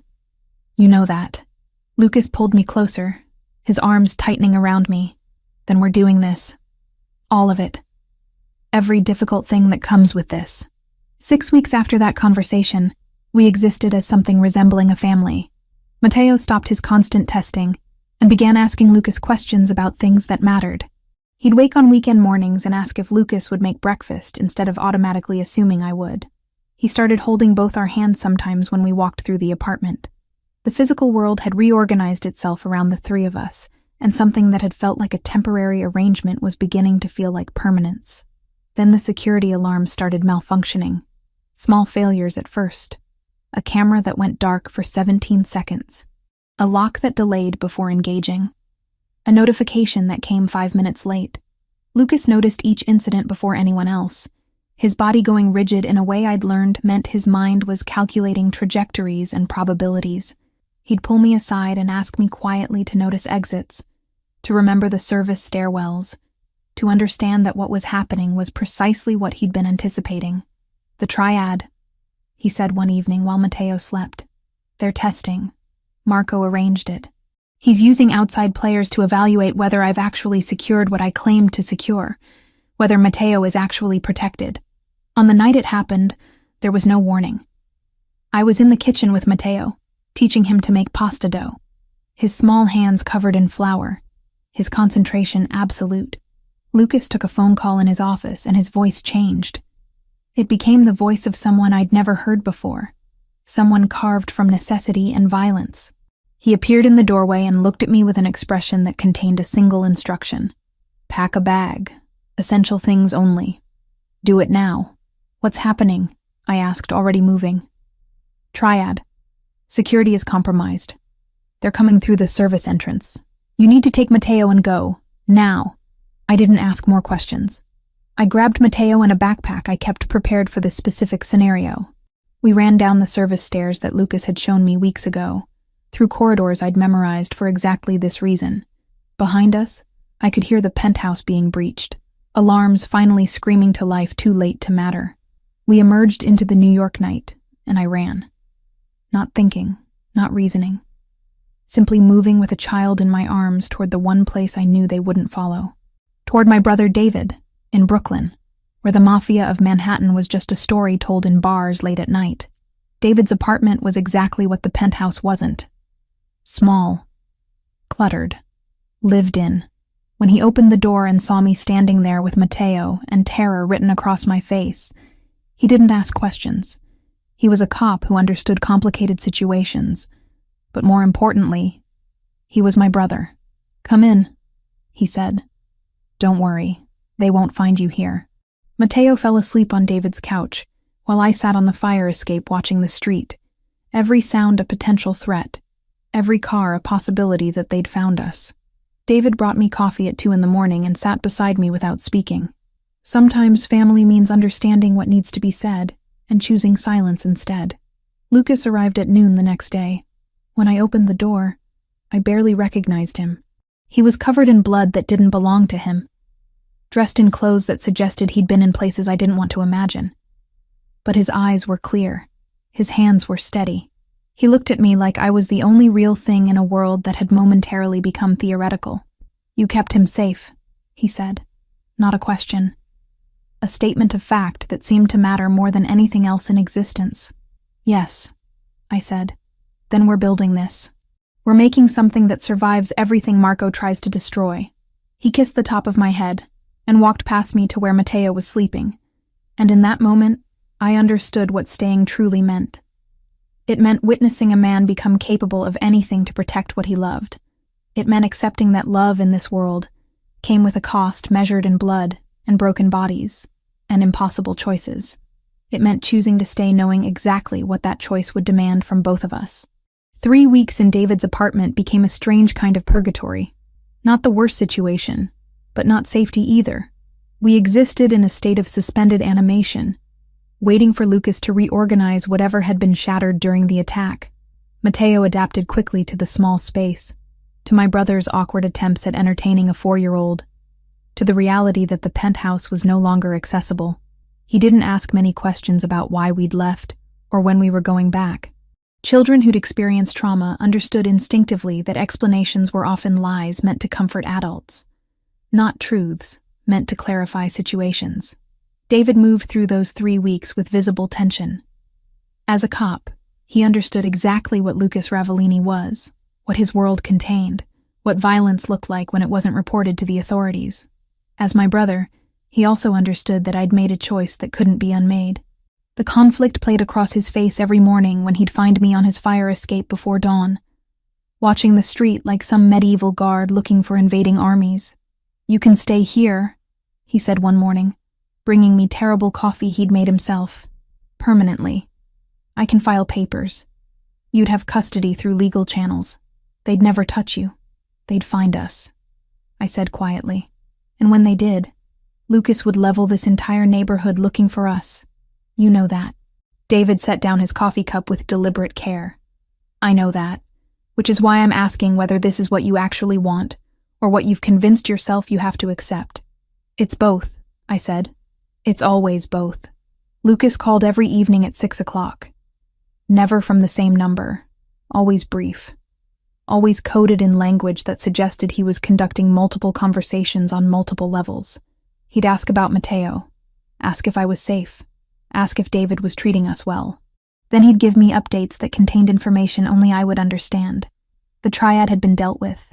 You know that. Lucas pulled me closer, his arms tightening around me. Then we're doing this. All of it. Every difficult thing that comes with this. 6 weeks after that conversation, we existed as something resembling a family. Mateo stopped his constant testing and began asking Lucas questions about things that mattered. He'd wake on weekend mornings and ask if Lucas would make breakfast instead of automatically assuming I would. He started holding both our hands sometimes when we walked through the apartment. The physical world had reorganized itself around the 3 of us, and something that had felt like a temporary arrangement was beginning to feel like permanence. Then the security alarm started malfunctioning. Small failures at first. A camera that went dark for 17 seconds. A lock that delayed before engaging. A notification that came 5 minutes late. Lucas noticed each incident before anyone else. His body going rigid in a way I'd learned meant his mind was calculating trajectories and probabilities. He'd pull me aside and ask me quietly to notice exits, to remember the service stairwells, to understand that what was happening was precisely what he'd been anticipating. The triad, he said one evening while Mateo slept. They're testing. Marco arranged it. He's using outside players to evaluate whether I've actually secured what I claimed to secure, whether Mateo is actually protected. On the night it happened, there was no warning. I was in the kitchen with Mateo, teaching him to make pasta dough, his small hands covered in flour, his concentration absolute. Lucas took a phone call in his office and his voice changed. It became the voice of someone I'd never heard before, someone carved from necessity and violence. He appeared in the doorway and looked at me with an expression that contained a single instruction. Pack a bag. Essential things only. Do it now. What's happening? I asked, already moving. Triad. Security is compromised. They're coming through the service entrance. You need to take Mateo and go. Now. I didn't ask more questions. I grabbed Mateo and a backpack I kept prepared for this specific scenario. We ran down the service stairs that Lucas had shown me weeks ago, through corridors I'd memorized for exactly this reason. Behind us, I could hear the penthouse being breached, alarms finally screaming to life too late to matter. We emerged into the New York night, and I ran. Not thinking, not reasoning. Simply moving with a child in my arms toward the one place I knew they wouldn't follow. Toward my brother David, in Brooklyn, where the Mafia of Manhattan was just a story told in bars late at night. David's apartment was exactly what the penthouse wasn't. Small. Cluttered. lived in. When he opened the door and saw me standing there with Mateo and terror written across my face, he didn't ask questions. He was a cop who understood complicated situations, but more importantly, he was my brother. "Come in," he said. "Don't worry, they won't find you here." Mateo fell asleep on David's couch, while I sat on the fire escape watching the street. Every sound a potential threat, every car a possibility that they'd found us. David brought me coffee at 2 a.m. and sat beside me without speaking. Sometimes family means understanding what needs to be said and choosing silence instead. Lucas arrived at noon the next day. When I opened the door, I barely recognized him. He was covered in blood that didn't belong to him, dressed in clothes that suggested he'd been in places I didn't want to imagine. But his eyes were clear. His hands were steady. He looked at me like I was the only real thing in a world that had momentarily become theoretical. "You kept him safe," he said. Not a question. A statement of fact that seemed to matter more than anything else in existence. "Yes," I said. "Then we're building this. We're making something that survives everything Marco tries to destroy." He kissed the top of my head and walked past me to where Mateo was sleeping, and in that moment, I understood what staying truly meant. It meant witnessing a man become capable of anything to protect what he loved. It meant accepting that love in this world came with a cost measured in blood and broken bodies and impossible choices. It meant choosing to stay knowing exactly what that choice would demand from both of us. 3 weeks in David's apartment became a strange kind of purgatory. Not the worst situation, but not safety either. We existed in a state of suspended animation, waiting for Lucas to reorganize whatever had been shattered during the attack. Mateo adapted quickly to the small space, to my brother's awkward attempts at entertaining a 4-year-old, to the reality that the penthouse was no longer accessible. He didn't ask many questions about why we'd left or when we were going back. Children who'd experienced trauma understood instinctively that explanations were often lies meant to comfort adults, not truths meant to clarify situations. David moved through those 3 weeks with visible tension. As a cop, he understood exactly what Lucas Ravellini was, what his world contained, what violence looked like when it wasn't reported to the authorities. As my brother, he also understood that I'd made a choice that couldn't be unmade. The conflict played across his face every morning when he'd find me on his fire escape before dawn, watching the street like some medieval guard looking for invading armies. "You can stay here," he said one morning, bringing me terrible coffee he'd made himself. "Permanently. I can file papers. You'd have custody through legal channels. They'd never touch you. They'd find us," I said quietly. "And when they did, Lucas would level this entire neighborhood looking for us. You know that." David set down his coffee cup with deliberate care. "I know that, which is why I'm asking whether this is what you actually want, or what you've convinced yourself you have to accept." "It's both," I said. "It's always both." Lucas called every evening at 6 o'clock. Never from the same number. Always brief. Always coded in language that suggested he was conducting multiple conversations on multiple levels. He'd ask about Mateo, ask if I was safe, ask if David was treating us well. Then he'd give me updates that contained information only I would understand. The triad had been dealt with.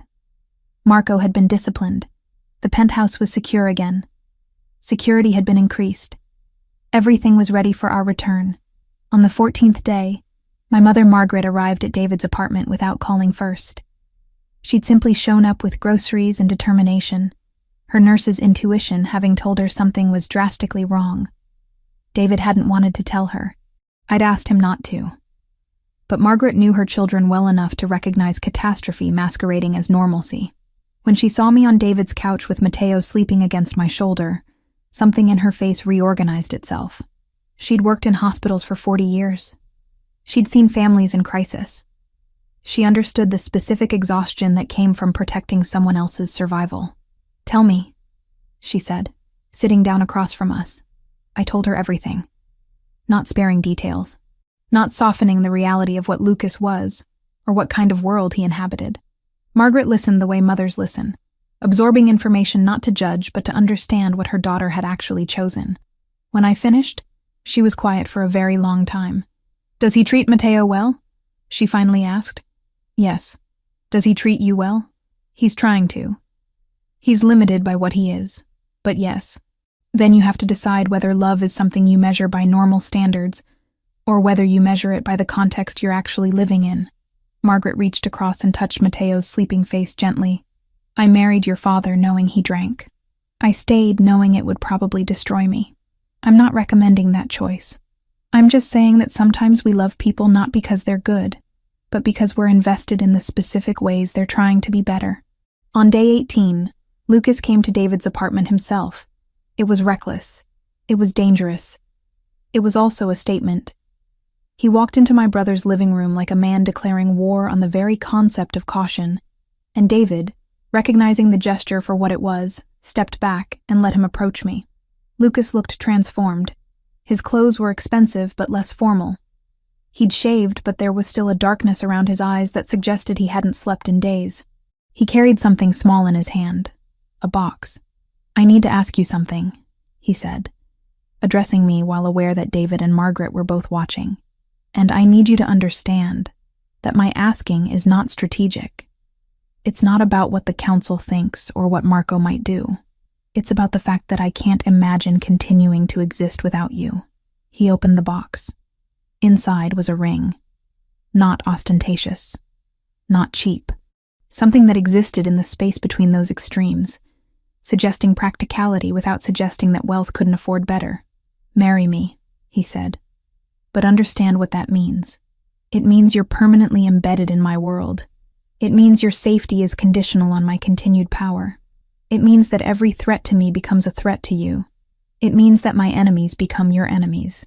Marco had been disciplined. The penthouse was secure again. Security had been increased. Everything was ready for our return. On the 14th day, my mother Margaret arrived at David's apartment without calling first. She'd simply shown up with groceries and determination, her nurse's intuition having told her something was drastically wrong. David hadn't wanted to tell her. I'd asked him not to. But Margaret knew her children well enough to recognize catastrophe masquerading as normalcy. When she saw me on David's couch with Mateo sleeping against my shoulder, something in her face reorganized itself. She'd worked in hospitals for 40 years. She'd seen families in crisis. She understood the specific exhaustion that came from protecting someone else's survival. "Tell me," she said, sitting down across from us. I told her everything, not sparing details, not softening the reality of what Lucas was or what kind of world he inhabited. Margaret listened the way mothers listen, absorbing information not to judge but to understand what her daughter had actually chosen. When I finished, she was quiet for a very long time. "Does he treat Mateo well?" she finally asked. "Yes." "Does he treat you well?" He's trying to. He's limited by what he is. But yes. Then you have to decide whether love is something you measure by normal standards, or whether you measure it by the context you're actually living in. Margaret reached across and touched Mateo's sleeping face gently. I married your father knowing he drank. I stayed knowing it would probably destroy me. I'm not recommending that choice. I'm just saying that sometimes we love people not because they're good, but because we're invested in the specific ways they're trying to be better. On day 18, Lucas came to David's apartment himself. It was reckless. It was dangerous. It was also a statement. He walked into my brother's living room like a man declaring war on the very concept of caution, and David, recognizing the gesture for what it was, stepped back and let him approach me. Lucas looked transformed. His clothes were expensive but less formal. He'd shaved, but there was still a darkness around his eyes that suggested he hadn't slept in days. He carried something small in his hand, a box. I need to ask you something, he said, addressing me while aware that David and Margaret were both watching. And I need you to understand that my asking is not strategic. It's not about what the council thinks or what Marco might do. It's about the fact that I can't imagine continuing to exist without you. He opened the box. Inside was a ring. Not ostentatious. Not cheap. Something that existed in the space between those extremes, suggesting practicality without suggesting that wealth couldn't afford better. Marry me, he said. But understand what that means. It means you're permanently embedded in my world. It means your safety is conditional on my continued power. It means that every threat to me becomes a threat to you. It means that my enemies become your enemies.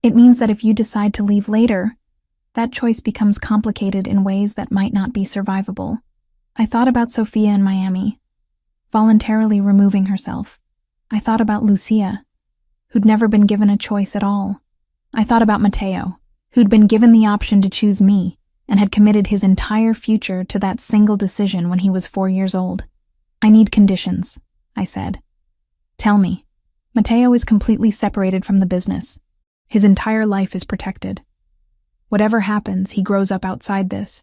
It means that if you decide to leave later, that choice becomes complicated in ways that might not be survivable. I thought about Sophia in Miami, voluntarily removing herself. I thought about Lucia, who'd never been given a choice at all. I thought about Mateo, who'd been given the option to choose me and had committed his entire future to that single decision when he was 4 years old. I need conditions, I said. Tell me. Mateo is completely separated from the business. His entire life is protected. Whatever happens, he grows up outside this.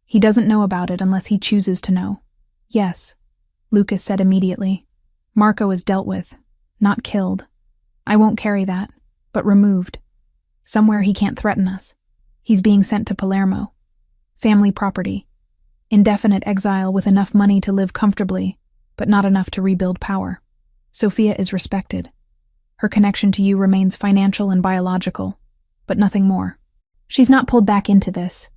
He doesn't know about it unless he chooses to know. Yes, Lucas said immediately. Marco is dealt with, not killed. I won't carry that, but removed. Somewhere he can't threaten us. He's being sent to Palermo. Family property. Indefinite exile with enough money to live comfortably, but not enough to rebuild power. Sophia is respected. Her connection to you remains financial and biological, but nothing more. She's not pulled back into this.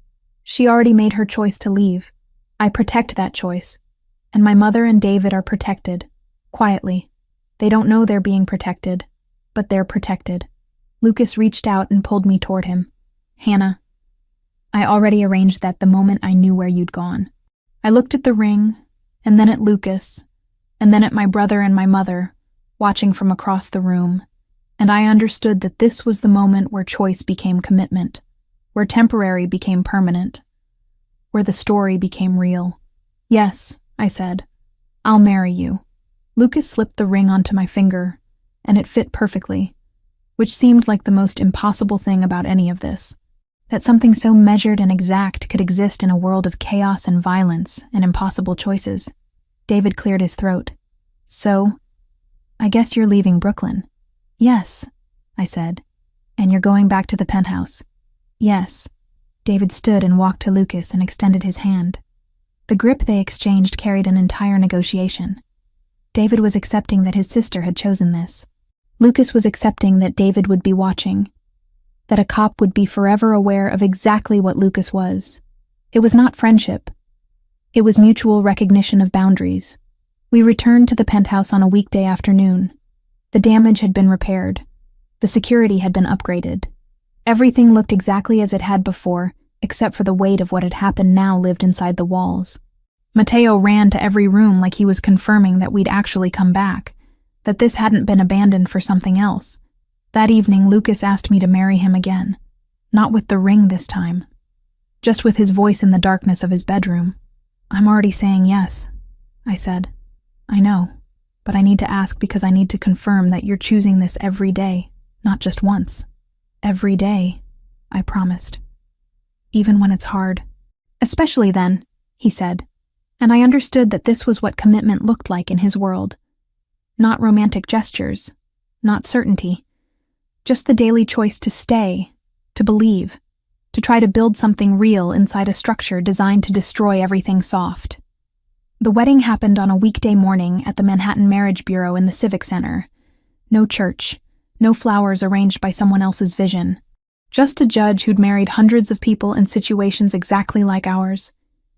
She already made her choice to leave. I protect that choice. And my mother and David are protected. Quietly. They don't know they're being protected, but they're protected. Lucas reached out and pulled me toward him. Hannah, I already arranged that the moment I knew where you'd gone. I looked at the ring, and then at Lucas, and then at my brother and my mother, watching from across the room, and I understood that this was the moment where choice became commitment, where temporary became permanent, where the story became real. Yes, I said, I'll marry you. Lucas slipped the ring onto my finger, and it fit perfectly, which seemed like the most impossible thing about any of this, that something so measured and exact could exist in a world of chaos and violence and impossible choices. David cleared his throat. So, I guess you're leaving Brooklyn. Yes, I said. And you're going back to the penthouse. Yes. David stood and walked to Lucas and extended his hand. The grip they exchanged carried an entire negotiation. David was accepting that his sister had chosen this. Lucas was accepting that David would be watching, that a cop would be forever aware of exactly what Lucas was. It was not friendship. It was mutual recognition of boundaries. We returned to the penthouse on a weekday afternoon. The damage had been repaired. The security had been upgraded. Everything looked exactly as it had before, except for the weight of what had happened now lived inside the walls. Mateo ran to every room like he was confirming that we'd actually come back, that this hadn't been abandoned for something else. That evening, Lucas asked me to marry him again. Not with the ring this time. Just with his voice in the darkness of his bedroom. I'm already saying yes, I said. I know, but I need to ask because I need to confirm that you're choosing this every day, not just once. Every day, I promised. Even when it's hard. Especially then, he said. And I understood that this was what commitment looked like in his world. Not romantic gestures, not certainty, just the daily choice to stay, to believe, to try to build something real inside a structure designed to destroy everything soft. The wedding happened on a weekday morning at the Manhattan Marriage Bureau in the Civic Center. No church, no flowers arranged by someone else's vision. Just a judge who'd married hundreds of people in situations exactly like ours,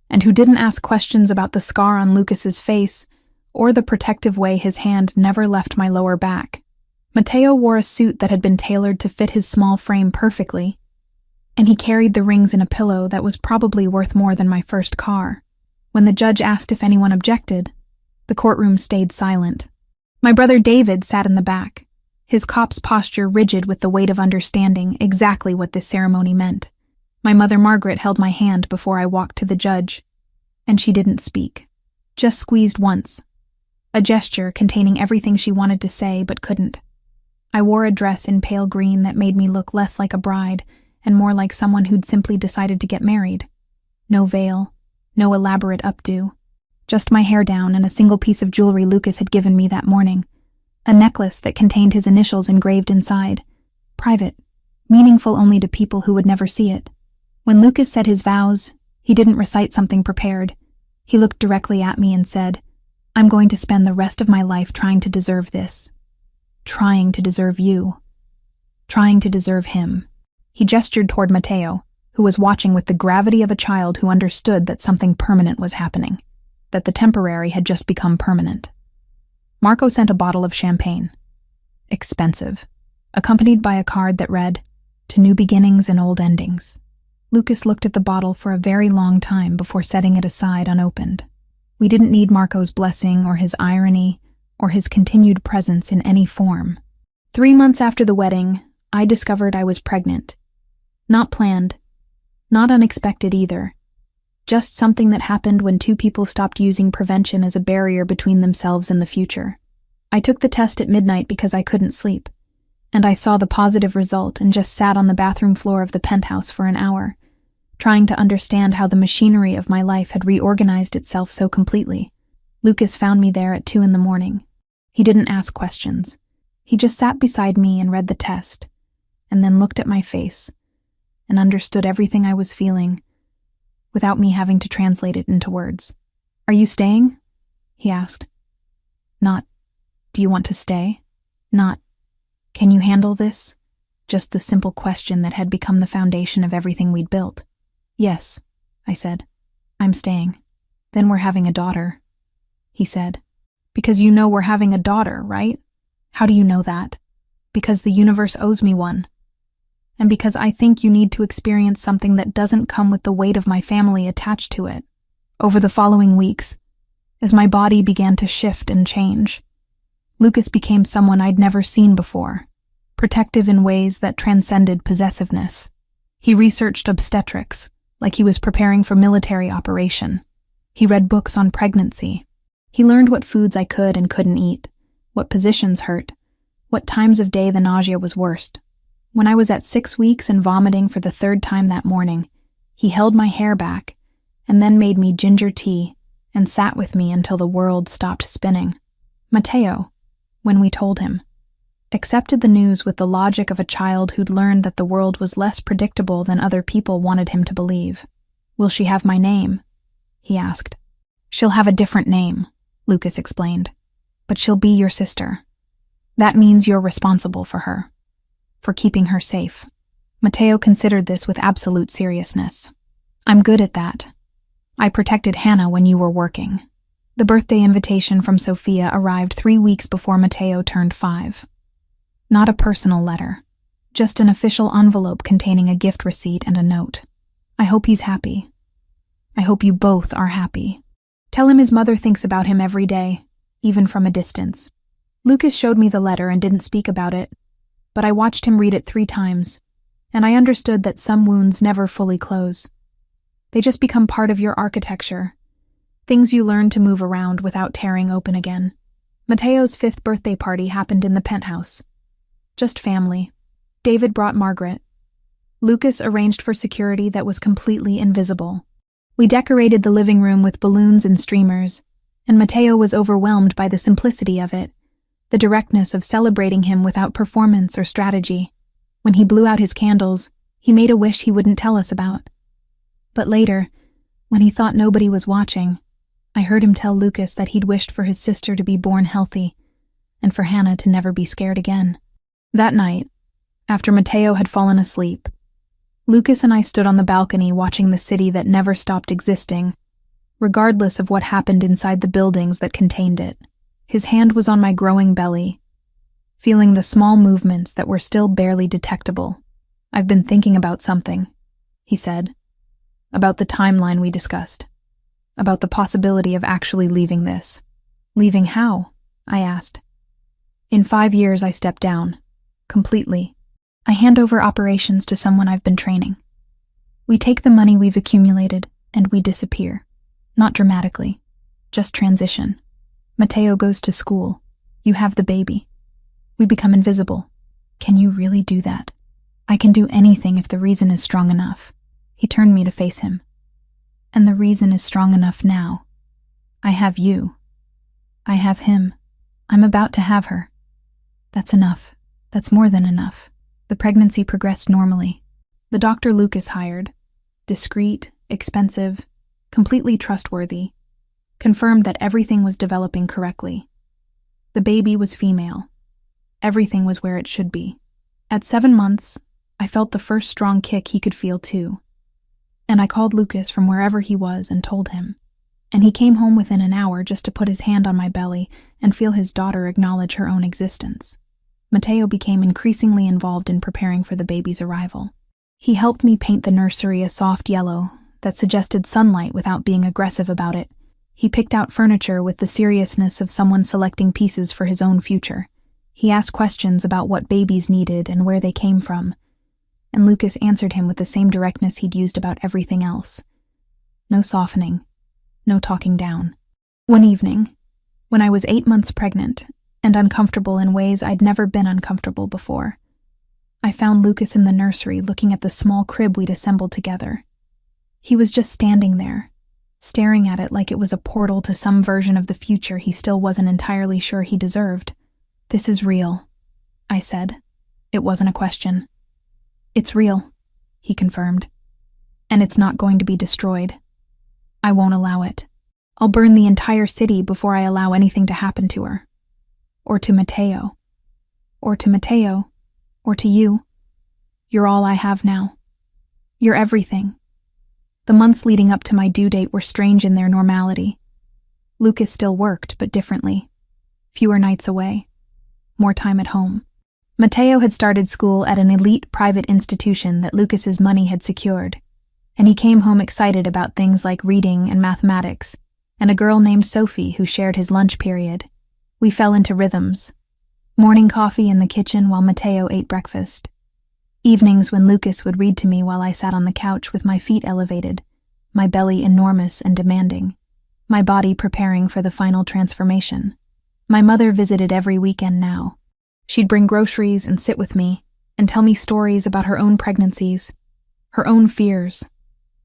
and who didn't ask questions about the scar on Lucas's face or the protective way his hand never left my lower back. Mateo wore a suit that had been tailored to fit his small frame perfectly, and he carried the rings in a pillow that was probably worth more than my first car. When the judge asked if anyone objected, the courtroom stayed silent. My brother David sat in the back, his cop's posture rigid with the weight of understanding exactly what this ceremony meant. My mother Margaret held my hand before I walked to the judge, and she didn't speak, just squeezed once, a gesture containing everything she wanted to say but couldn't. I wore a dress in pale green that made me look less like a bride and more like someone who'd simply decided to get married. No veil, no elaborate updo, just my hair down and a single piece of jewelry Lucas had given me that morning, a necklace that contained his initials engraved inside, private, meaningful only to people who would never see it. When Lucas said his vows, he didn't recite something prepared. He looked directly at me and said, "I'm going to spend the rest of my life trying to deserve this. Trying to deserve you. Trying to deserve him." He gestured toward Mateo, who was watching with the gravity of a child who understood that something permanent was happening, that the temporary had just become permanent. Marco sent a bottle of champagne. Expensive, accompanied by a card that read, "To new beginnings and old endings." Lucas looked at the bottle for a very long time before setting it aside unopened. We didn't need Marco's blessing or his irony or his continued presence in any form. 3 months after the wedding, I discovered I was pregnant. Not planned, not unexpected either. Just something that happened when two people stopped using prevention as a barrier between themselves and the future. I took the test at midnight because I couldn't sleep, and I saw the positive result and just sat on the bathroom floor of the penthouse for an hour, trying to understand how the machinery of my life had reorganized itself so completely. Lucas found me there at 2 a.m. He didn't ask questions. He just sat beside me and read the test, and then looked at my face and understood everything I was feeling without me having to translate it into words. "Are you staying?" he asked. Not, "Do you want to stay?" Not, "Can you handle this?" Just the simple question that had become the foundation of everything we'd built. "Yes," I said. "I'm staying." "Then we're having a daughter," he said. "Because you know we're having a daughter, right?" "How do you know that?" "Because the universe owes me one. And because I think you need to experience something that doesn't come with the weight of my family attached to it." Over the following weeks, as my body began to shift and change, Lucas became someone I'd never seen before, protective in ways that transcended possessiveness. He researched obstetrics, like he was preparing for military operation. He read books on pregnancy. He learned what foods I could and couldn't eat, what positions hurt, what times of day the nausea was worst. When I was at 6 weeks and vomiting for the 3rd time that morning, he held my hair back and then made me ginger tea and sat with me until the world stopped spinning. Mateo, when we told him, accepted the news with the logic of a child who'd learned that the world was less predictable than other people wanted him to believe. "Will she have my name?" he asked. "She'll have a different name," Lucas explained, "but she'll be your sister. That means you're responsible for her, for keeping her safe." Mateo considered this with absolute seriousness. "I'm good at that. I protected Hannah when you were working." The birthday invitation from Sophia arrived 3 weeks before Mateo turned 5. Not a personal letter, just an official envelope containing a gift receipt and a note. "I hope he's happy. I hope you both are happy. Tell him his mother thinks about him every day, even from a distance." Lucas showed me the letter and didn't speak about it, but I watched him read it 3 times, and I understood that some wounds never fully close. They just become part of your architecture, things you learn to move around without tearing open again. Mateo's 5th birthday party happened in the penthouse. Just family. David brought Margaret. Lucas arranged for security that was completely invisible. We decorated the living room with balloons and streamers, and Mateo was overwhelmed by the simplicity of it, the directness of celebrating him without performance or strategy. When he blew out his candles, he made a wish he wouldn't tell us about. But later, when he thought nobody was watching, I heard him tell Lucas that he'd wished for his sister to be born healthy and for Hannah to never be scared again. That night, after Mateo had fallen asleep, Lucas and I stood on the balcony watching the city that never stopped existing, regardless of what happened inside the buildings that contained it. His hand was on my growing belly, feeling the small movements that were still barely detectable. "I've been thinking about something," he said, "about the timeline we discussed, about the possibility of actually leaving this." "Leaving how?" I asked. "In 5 years I step down, completely. I hand over operations to someone I've been training. We take the money we've accumulated and we disappear. Not dramatically, just transition. Mateo goes to school. You have the baby. We become invisible. Can you really do that?" "I can do anything if the reason is strong enough." He turned me to face him. "And the reason is strong enough now. I have you. I have him. I'm about to have her. That's enough. That's more than enough." The pregnancy progressed normally. The doctor Lucas hired, discreet, expensive, completely trustworthy, confirmed that everything was developing correctly. The baby was female. Everything was where it should be. At 7 months, I felt the first strong kick he could feel too. And I called Lucas from wherever he was and told him. And he came home within an hour just to put his hand on my belly and feel his daughter acknowledge her own existence. Mateo became increasingly involved in preparing for the baby's arrival. He helped me paint the nursery a soft yellow that suggested sunlight without being aggressive about it. He picked out furniture with the seriousness of someone selecting pieces for his own future. He asked questions about what babies needed and where they came from, and Lucas answered him with the same directness he'd used about everything else. No softening, no talking down. One evening, when I was 8 months pregnant and uncomfortable in ways I'd never been uncomfortable before, I found Lucas in the nursery looking at the small crib we'd assembled together. He was just standing there, staring at it like it was a portal to some version of the future he still wasn't entirely sure he deserved. "This is real," I said. It wasn't a question. "It's real," he confirmed. "And it's not going to be destroyed. I won't allow it. I'll burn the entire city before I allow anything to happen to her. Or to Mateo. Or to Mateo. Or to you. You're all I have now. You're everything." The months leading up to my due date were strange in their normality. Lucas still worked, but differently. Fewer nights away. More time at home. Mateo had started school at an elite private institution that Lucas's money had secured, and he came home excited about things like reading and mathematics, and a girl named Sophie who shared his lunch period. We fell into rhythms. Morning coffee in the kitchen while Mateo ate breakfast. Evenings when Lucas would read to me while I sat on the couch with my feet elevated, my belly enormous and demanding, my body preparing for the final transformation. My mother visited every weekend now. She'd bring groceries and sit with me and tell me stories about her own pregnancies, her own fears,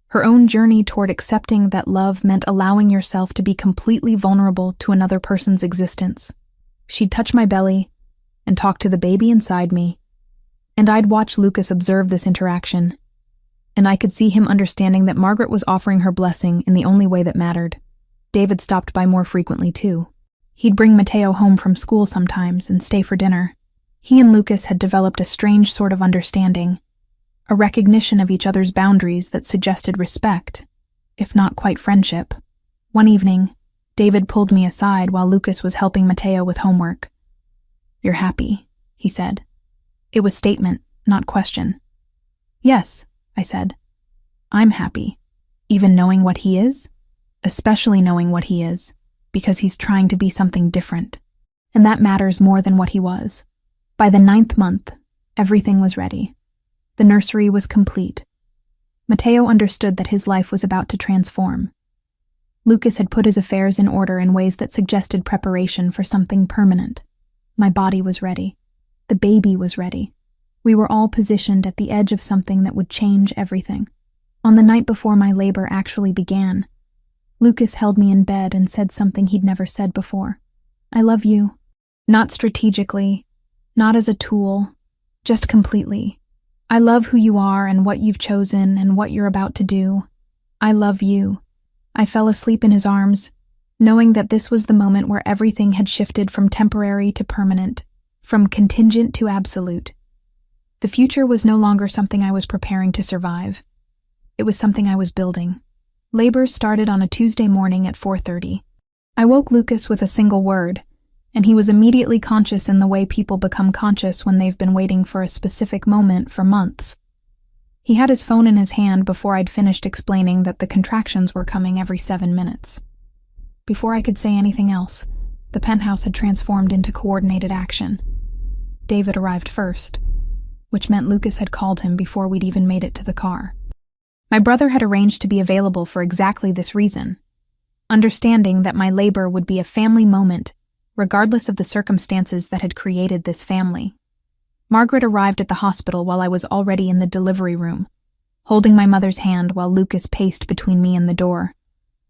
her own journey toward accepting that love meant allowing yourself to be completely vulnerable to another person's existence. She'd touch my belly and talk to the baby inside me, and I'd watch Lucas observe this interaction, and I could see him understanding that Margaret was offering her blessing in the only way that mattered. David stopped by more frequently, too. He'd bring Mateo home from school sometimes and stay for dinner. He and Lucas had developed a strange sort of understanding, a recognition of each other's boundaries that suggested respect, if not quite friendship. One evening, David pulled me aside while Lucas was helping Mateo with homework. "You're happy," he said. It was statement, not question. "Yes," I said. "I'm happy, even knowing what he is, especially knowing what he is, because he's trying to be something different, and that matters more than what he was." By the 9th month, everything was ready. The nursery was complete. Mateo understood that his life was about to transform. Lucas had put his affairs in order in ways that suggested preparation for something permanent. My body was ready. The baby was ready. We were all positioned at the edge of something that would change everything. On the night before my labor actually began, Lucas held me in bed and said something he'd never said before. I love you. Not strategically, not as a tool, just completely. I love who you are and what you've chosen and what you're about to do. I love you. I fell asleep in his arms, knowing that this was the moment where everything had shifted from temporary to permanent, from contingent to absolute. The future was no longer something I was preparing to survive. It was something I was building. Labor started on a Tuesday morning at 4:30. I woke Lucas with a single word, and he was immediately conscious in the way people become conscious when they've been waiting for a specific moment for months. He had his phone in his hand before I'd finished explaining that the contractions were coming every 7 minutes. Before I could say anything else, the penthouse had transformed into coordinated action. David arrived first, which meant Lucas had called him before we'd even made it to the car. My brother had arranged to be available for exactly this reason, understanding that my labor would be a family moment, regardless of the circumstances that had created this family. Margaret arrived at the hospital while I was already in the delivery room, holding my mother's hand while Lucas paced between me and the door,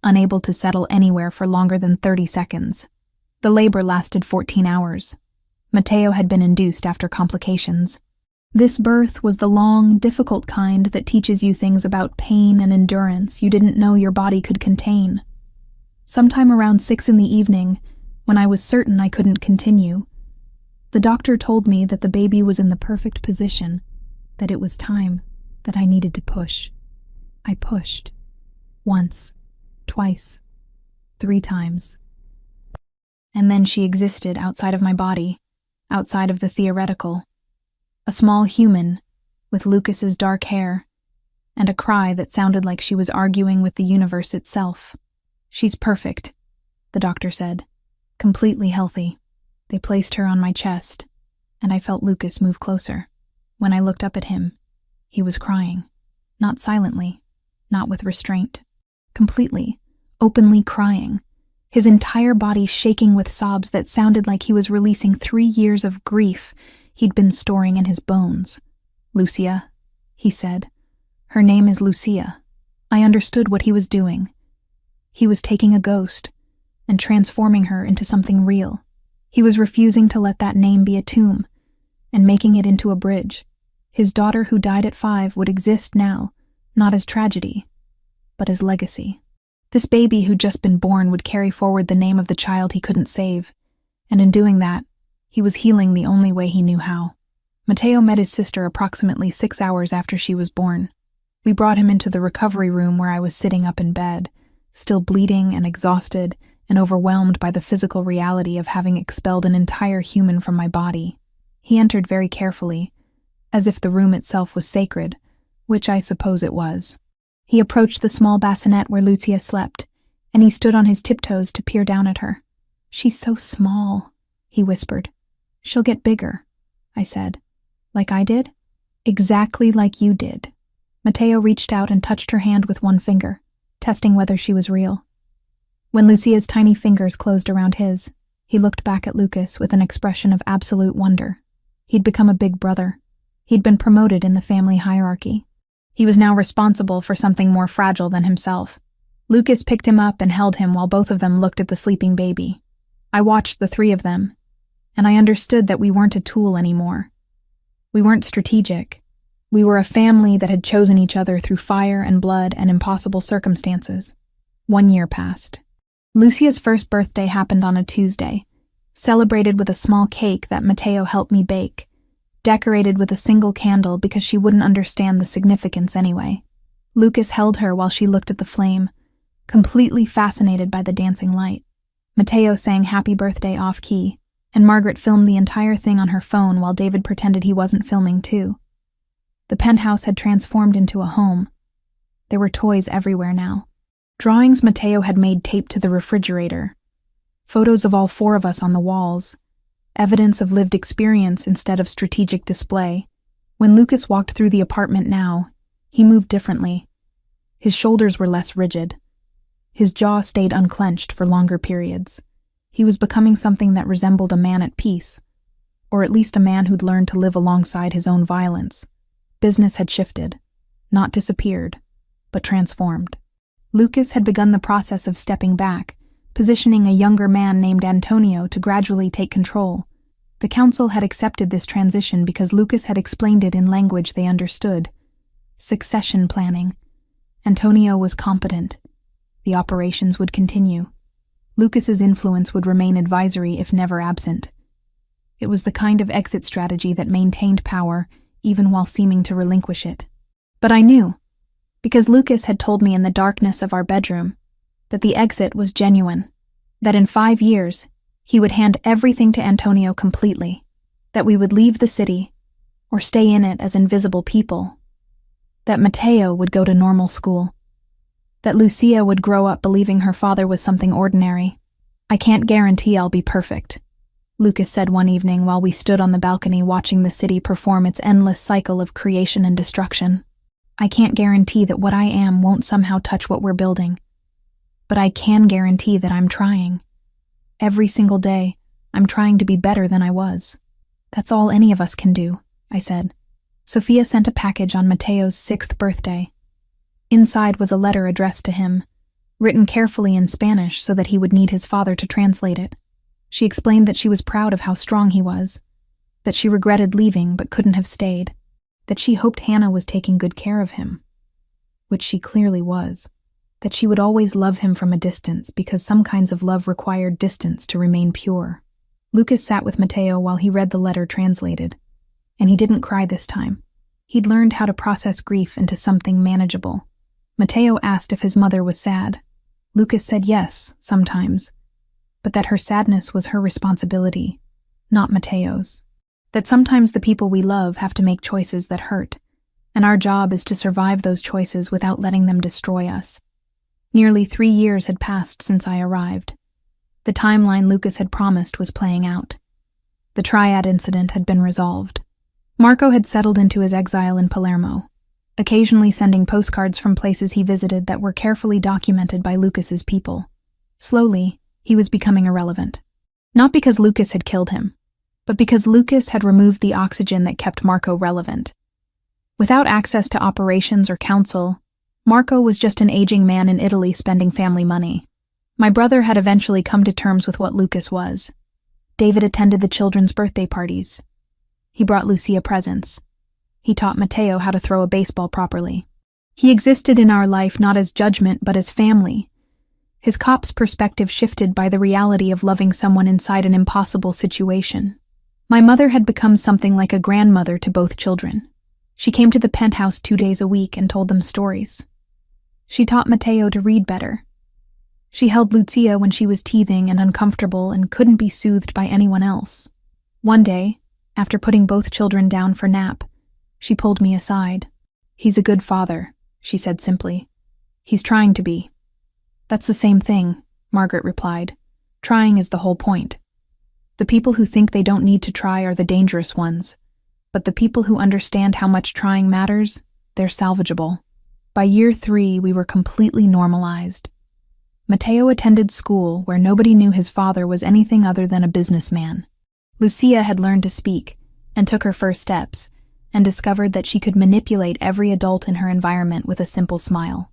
unable to settle anywhere for longer than 30 seconds. The labor lasted 14 hours. Mateo had been induced after complications. This birth was the long, difficult kind that teaches you things about pain and endurance you didn't know your body could contain. Sometime around 6 in the evening, when I was certain I couldn't continue, the doctor told me that the baby was in the perfect position, that it was time, that I needed to push. I pushed. Once, twice, 3 times. And then she existed outside of my body, outside of the theoretical. A small human, with Lucas's dark hair, and a cry that sounded like she was arguing with the universe itself. She's perfect, the doctor said. Completely healthy. They placed her on my chest, and I felt Lucas move closer. When I looked up at him, he was crying. Not silently, not with restraint. Completely, openly crying. His entire body shaking with sobs that sounded like he was releasing 3 years of grief he'd been storing in his bones. Lucia, he said. Her name is Lucia. I understood what he was doing. He was taking a ghost and transforming her into something real. He was refusing to let that name be a tomb and making it into a bridge. His daughter who died at 5 would exist now, not as tragedy, but as legacy. This baby who'd just been born would carry forward the name of the child he couldn't save, and in doing that, he was healing the only way he knew how. Mateo met his sister approximately 6 hours after she was born. We brought him into the recovery room where I was sitting up in bed, still bleeding and exhausted and overwhelmed by the physical reality of having expelled an entire human from my body. He entered very carefully, as if the room itself was sacred, which I suppose it was. He approached the small bassinet where Lucia slept, and he stood on his tiptoes to peer down at her. "She's so small," he whispered. "She'll get bigger," I said. "Like I did?" "Exactly like you did." Mateo reached out and touched her hand with one finger, testing whether she was real. When Lucia's tiny fingers closed around his, he looked back at Lucas with an expression of absolute wonder. He'd become a big brother. He'd been promoted in the family hierarchy. He was now responsible for something more fragile than himself. Lucas picked him up and held him while both of them looked at the sleeping baby. I watched the 3 of them, and I understood that we weren't a tool anymore. We weren't strategic. We were a family that had chosen each other through fire and blood and impossible circumstances. 1 year passed. Lucia's first birthday happened on a Tuesday, celebrated with a small cake that Mateo helped me bake, decorated with a single candle because she wouldn't understand the significance anyway. Lucas held her while she looked at the flame, completely fascinated by the dancing light. Mateo sang happy birthday off-key, and Margaret filmed the entire thing on her phone while David pretended he wasn't filming too. The penthouse had transformed into a home. There were toys everywhere now. Drawings Mateo had made taped to the refrigerator. Photos of all 4 of us on the walls. Evidence of lived experience instead of strategic display. When Lucas walked through the apartment now, he moved differently. His shoulders were less rigid. His jaw stayed unclenched for longer periods. He was becoming something that resembled a man at peace, or at least a man who'd learned to live alongside his own violence. Business had shifted, not disappeared, but transformed. Lucas had begun the process of stepping back, positioning a younger man named Antonio to gradually take control. The council had accepted this transition because Lucas had explained it in language they understood. Succession planning. Antonio was competent. The operations would continue. Lucas's influence would remain advisory if never absent. It was the kind of exit strategy that maintained power even while seeming to relinquish it. But I knew, because Lucas had told me in the darkness of our bedroom, that the exit was genuine, that in 5 years he would hand everything to Antonio completely, that we would leave the city or stay in it as invisible people, that Mateo would go to normal school, that Lucia would grow up believing her father was something ordinary. "I can't guarantee I'll be perfect," Lucas said one evening while we stood on the balcony watching the city perform its endless cycle of creation and destruction. "I can't guarantee that what I am won't somehow touch what we're building. But I can guarantee that I'm trying. Every single day, I'm trying to be better than I was. That's all any of us can do," I said. Sophia sent a package on Mateo's 6th birthday. Inside was a letter addressed to him, written carefully in Spanish so that he would need his father to translate it. She explained that she was proud of how strong he was, that she regretted leaving but couldn't have stayed, that she hoped Hannah was taking good care of him, which she clearly was, that she would always love him from a distance because some kinds of love required distance to remain pure. Lucas sat with Mateo while he read the letter translated, and he didn't cry this time. He'd learned how to process grief into something manageable. Mateo asked if his mother was sad. Lucas said yes, sometimes, but that her sadness was her responsibility, not Mateo's. That sometimes the people we love have to make choices that hurt, and our job is to survive those choices without letting them destroy us. Nearly 3 years had passed since I arrived. The timeline Lucas had promised was playing out. The triad incident had been resolved. Marco had settled into his exile in Palermo, occasionally sending postcards from places he visited that were carefully documented by Lucas's people. Slowly, he was becoming irrelevant. Not because Lucas had killed him, but because Lucas had removed the oxygen that kept Marco relevant. Without access to operations or counsel, Marco was just an aging man in Italy spending family money. My brother had eventually come to terms with what Lucas was. David attended the children's birthday parties. He brought Lucia presents. He taught Mateo how to throw a baseball properly. He existed in our life not as judgment but as family. His cop's perspective shifted by the reality of loving someone inside an impossible situation. My mother had become something like a grandmother to both children. She came to the penthouse 2 days a week and told them stories. She taught Mateo to read better. She held Lucia when she was teething and uncomfortable and couldn't be soothed by anyone else. One day, after putting both children down for nap, she pulled me aside. "He's a good father," she said simply. "He's trying to be." "That's the same thing," Margaret replied. "Trying is the whole point. The people who think they don't need to try are the dangerous ones, but the people who understand how much trying matters, they're salvageable." By year 3, we were completely normalized. Mateo attended school where nobody knew his father was anything other than a businessman. Lucia had learned to speak and took her first steps and discovered that she could manipulate every adult in her environment with a simple smile.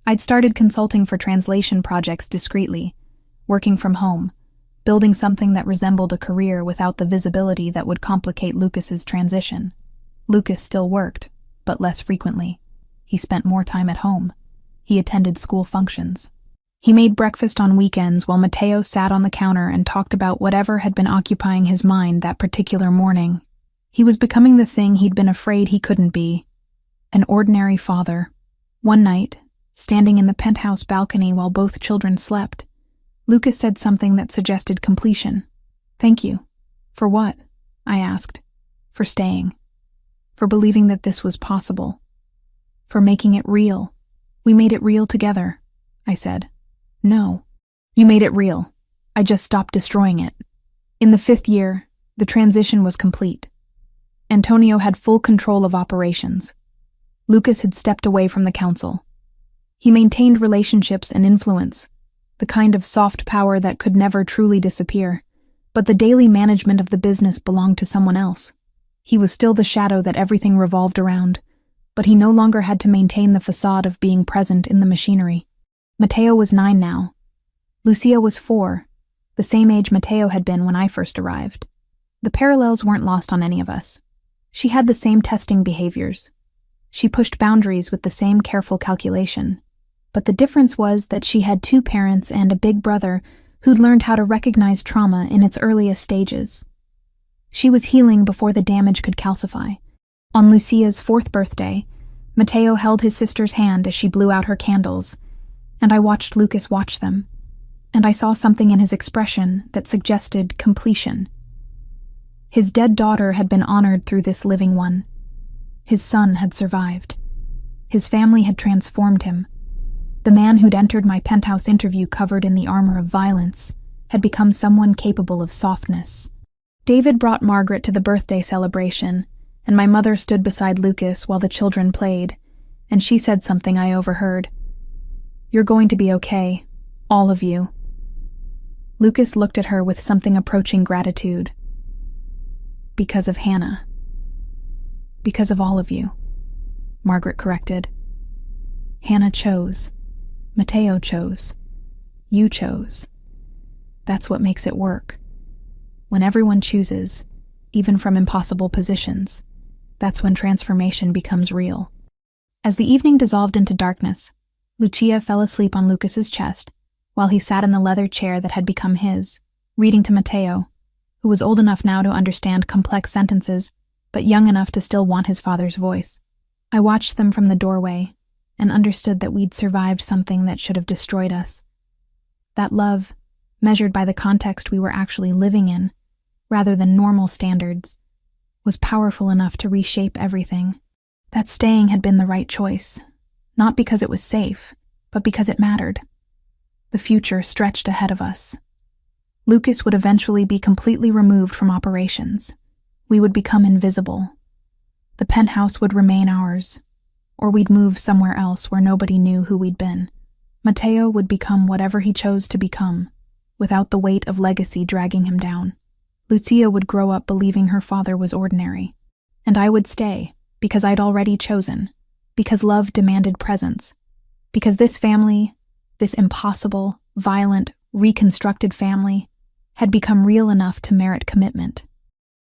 I'd started consulting for translation projects discreetly, working from home, building something that resembled a career without the visibility that would complicate Lucas's transition. Lucas still worked, but less frequently. He spent more time at home. He attended school functions. He made breakfast on weekends while Mateo sat on the counter and talked about whatever had been occupying his mind that particular morning. He was becoming the thing he'd been afraid he couldn't be, an ordinary father. One night, standing in the penthouse balcony while both children slept, Lucas said something that suggested completion. "Thank you." "For what?" I asked. "For staying. For believing that this was possible. For making it real." "We made it real together," I said. "No. You made it real. I just stopped destroying it." In the 5th year, the transition was complete. Antonio had full control of operations. Lucas had stepped away from the council. He maintained relationships and influence, the kind of soft power that could never truly disappear, but the daily management of the business belonged to someone else. He was still the shadow that everything revolved around, but he no longer had to maintain the facade of being present in the machinery. Mateo was 9 now. Lucia was 4, the same age Mateo had been when I first arrived. The parallels weren't lost on any of us. She had the same testing behaviors. She pushed boundaries with the same careful calculation. But the difference was that she had 2 parents and a big brother who'd learned how to recognize trauma in its earliest stages. She was healing before the damage could calcify. On Lucia's 4th birthday, Mateo held his sister's hand as she blew out her candles, and I watched Lucas watch them, and I saw something in his expression that suggested completion. His dead daughter had been honored through this living one. His son had survived. His family had transformed him. The man who'd entered my penthouse interview covered in the armor of violence had become someone capable of softness. David brought Margaret to the birthday celebration, and my mother stood beside Lucas while the children played, and she said something I overheard. "You're going to be okay, all of you." Lucas looked at her with something approaching gratitude. "Because of Hannah." "Because of all of you," Margaret corrected. "Hannah chose. Mateo chose. You chose. That's what makes it work. When everyone chooses, even from impossible positions, that's when transformation becomes real." As the evening dissolved into darkness, Lucia fell asleep on Lucas's chest, while he sat in the leather chair that had become his, reading to Mateo, who was old enough now to understand complex sentences, but young enough to still want his father's voice. I watched them from the doorway, and understood that we'd survived something that should have destroyed us. That love, measured by the context we were actually living in, rather than normal standards, was powerful enough to reshape everything. That staying had been the right choice, not because it was safe, but because it mattered. The future stretched ahead of us. Lucas would eventually be completely removed from operations. We would become invisible. The penthouse would remain ours, or we'd move somewhere else where nobody knew who we'd been. Mateo would become whatever he chose to become, without the weight of legacy dragging him down. Lucia would grow up believing her father was ordinary, and I would stay, because I'd already chosen, because love demanded presence, because this family, this impossible, violent, reconstructed family, had become real enough to merit commitment.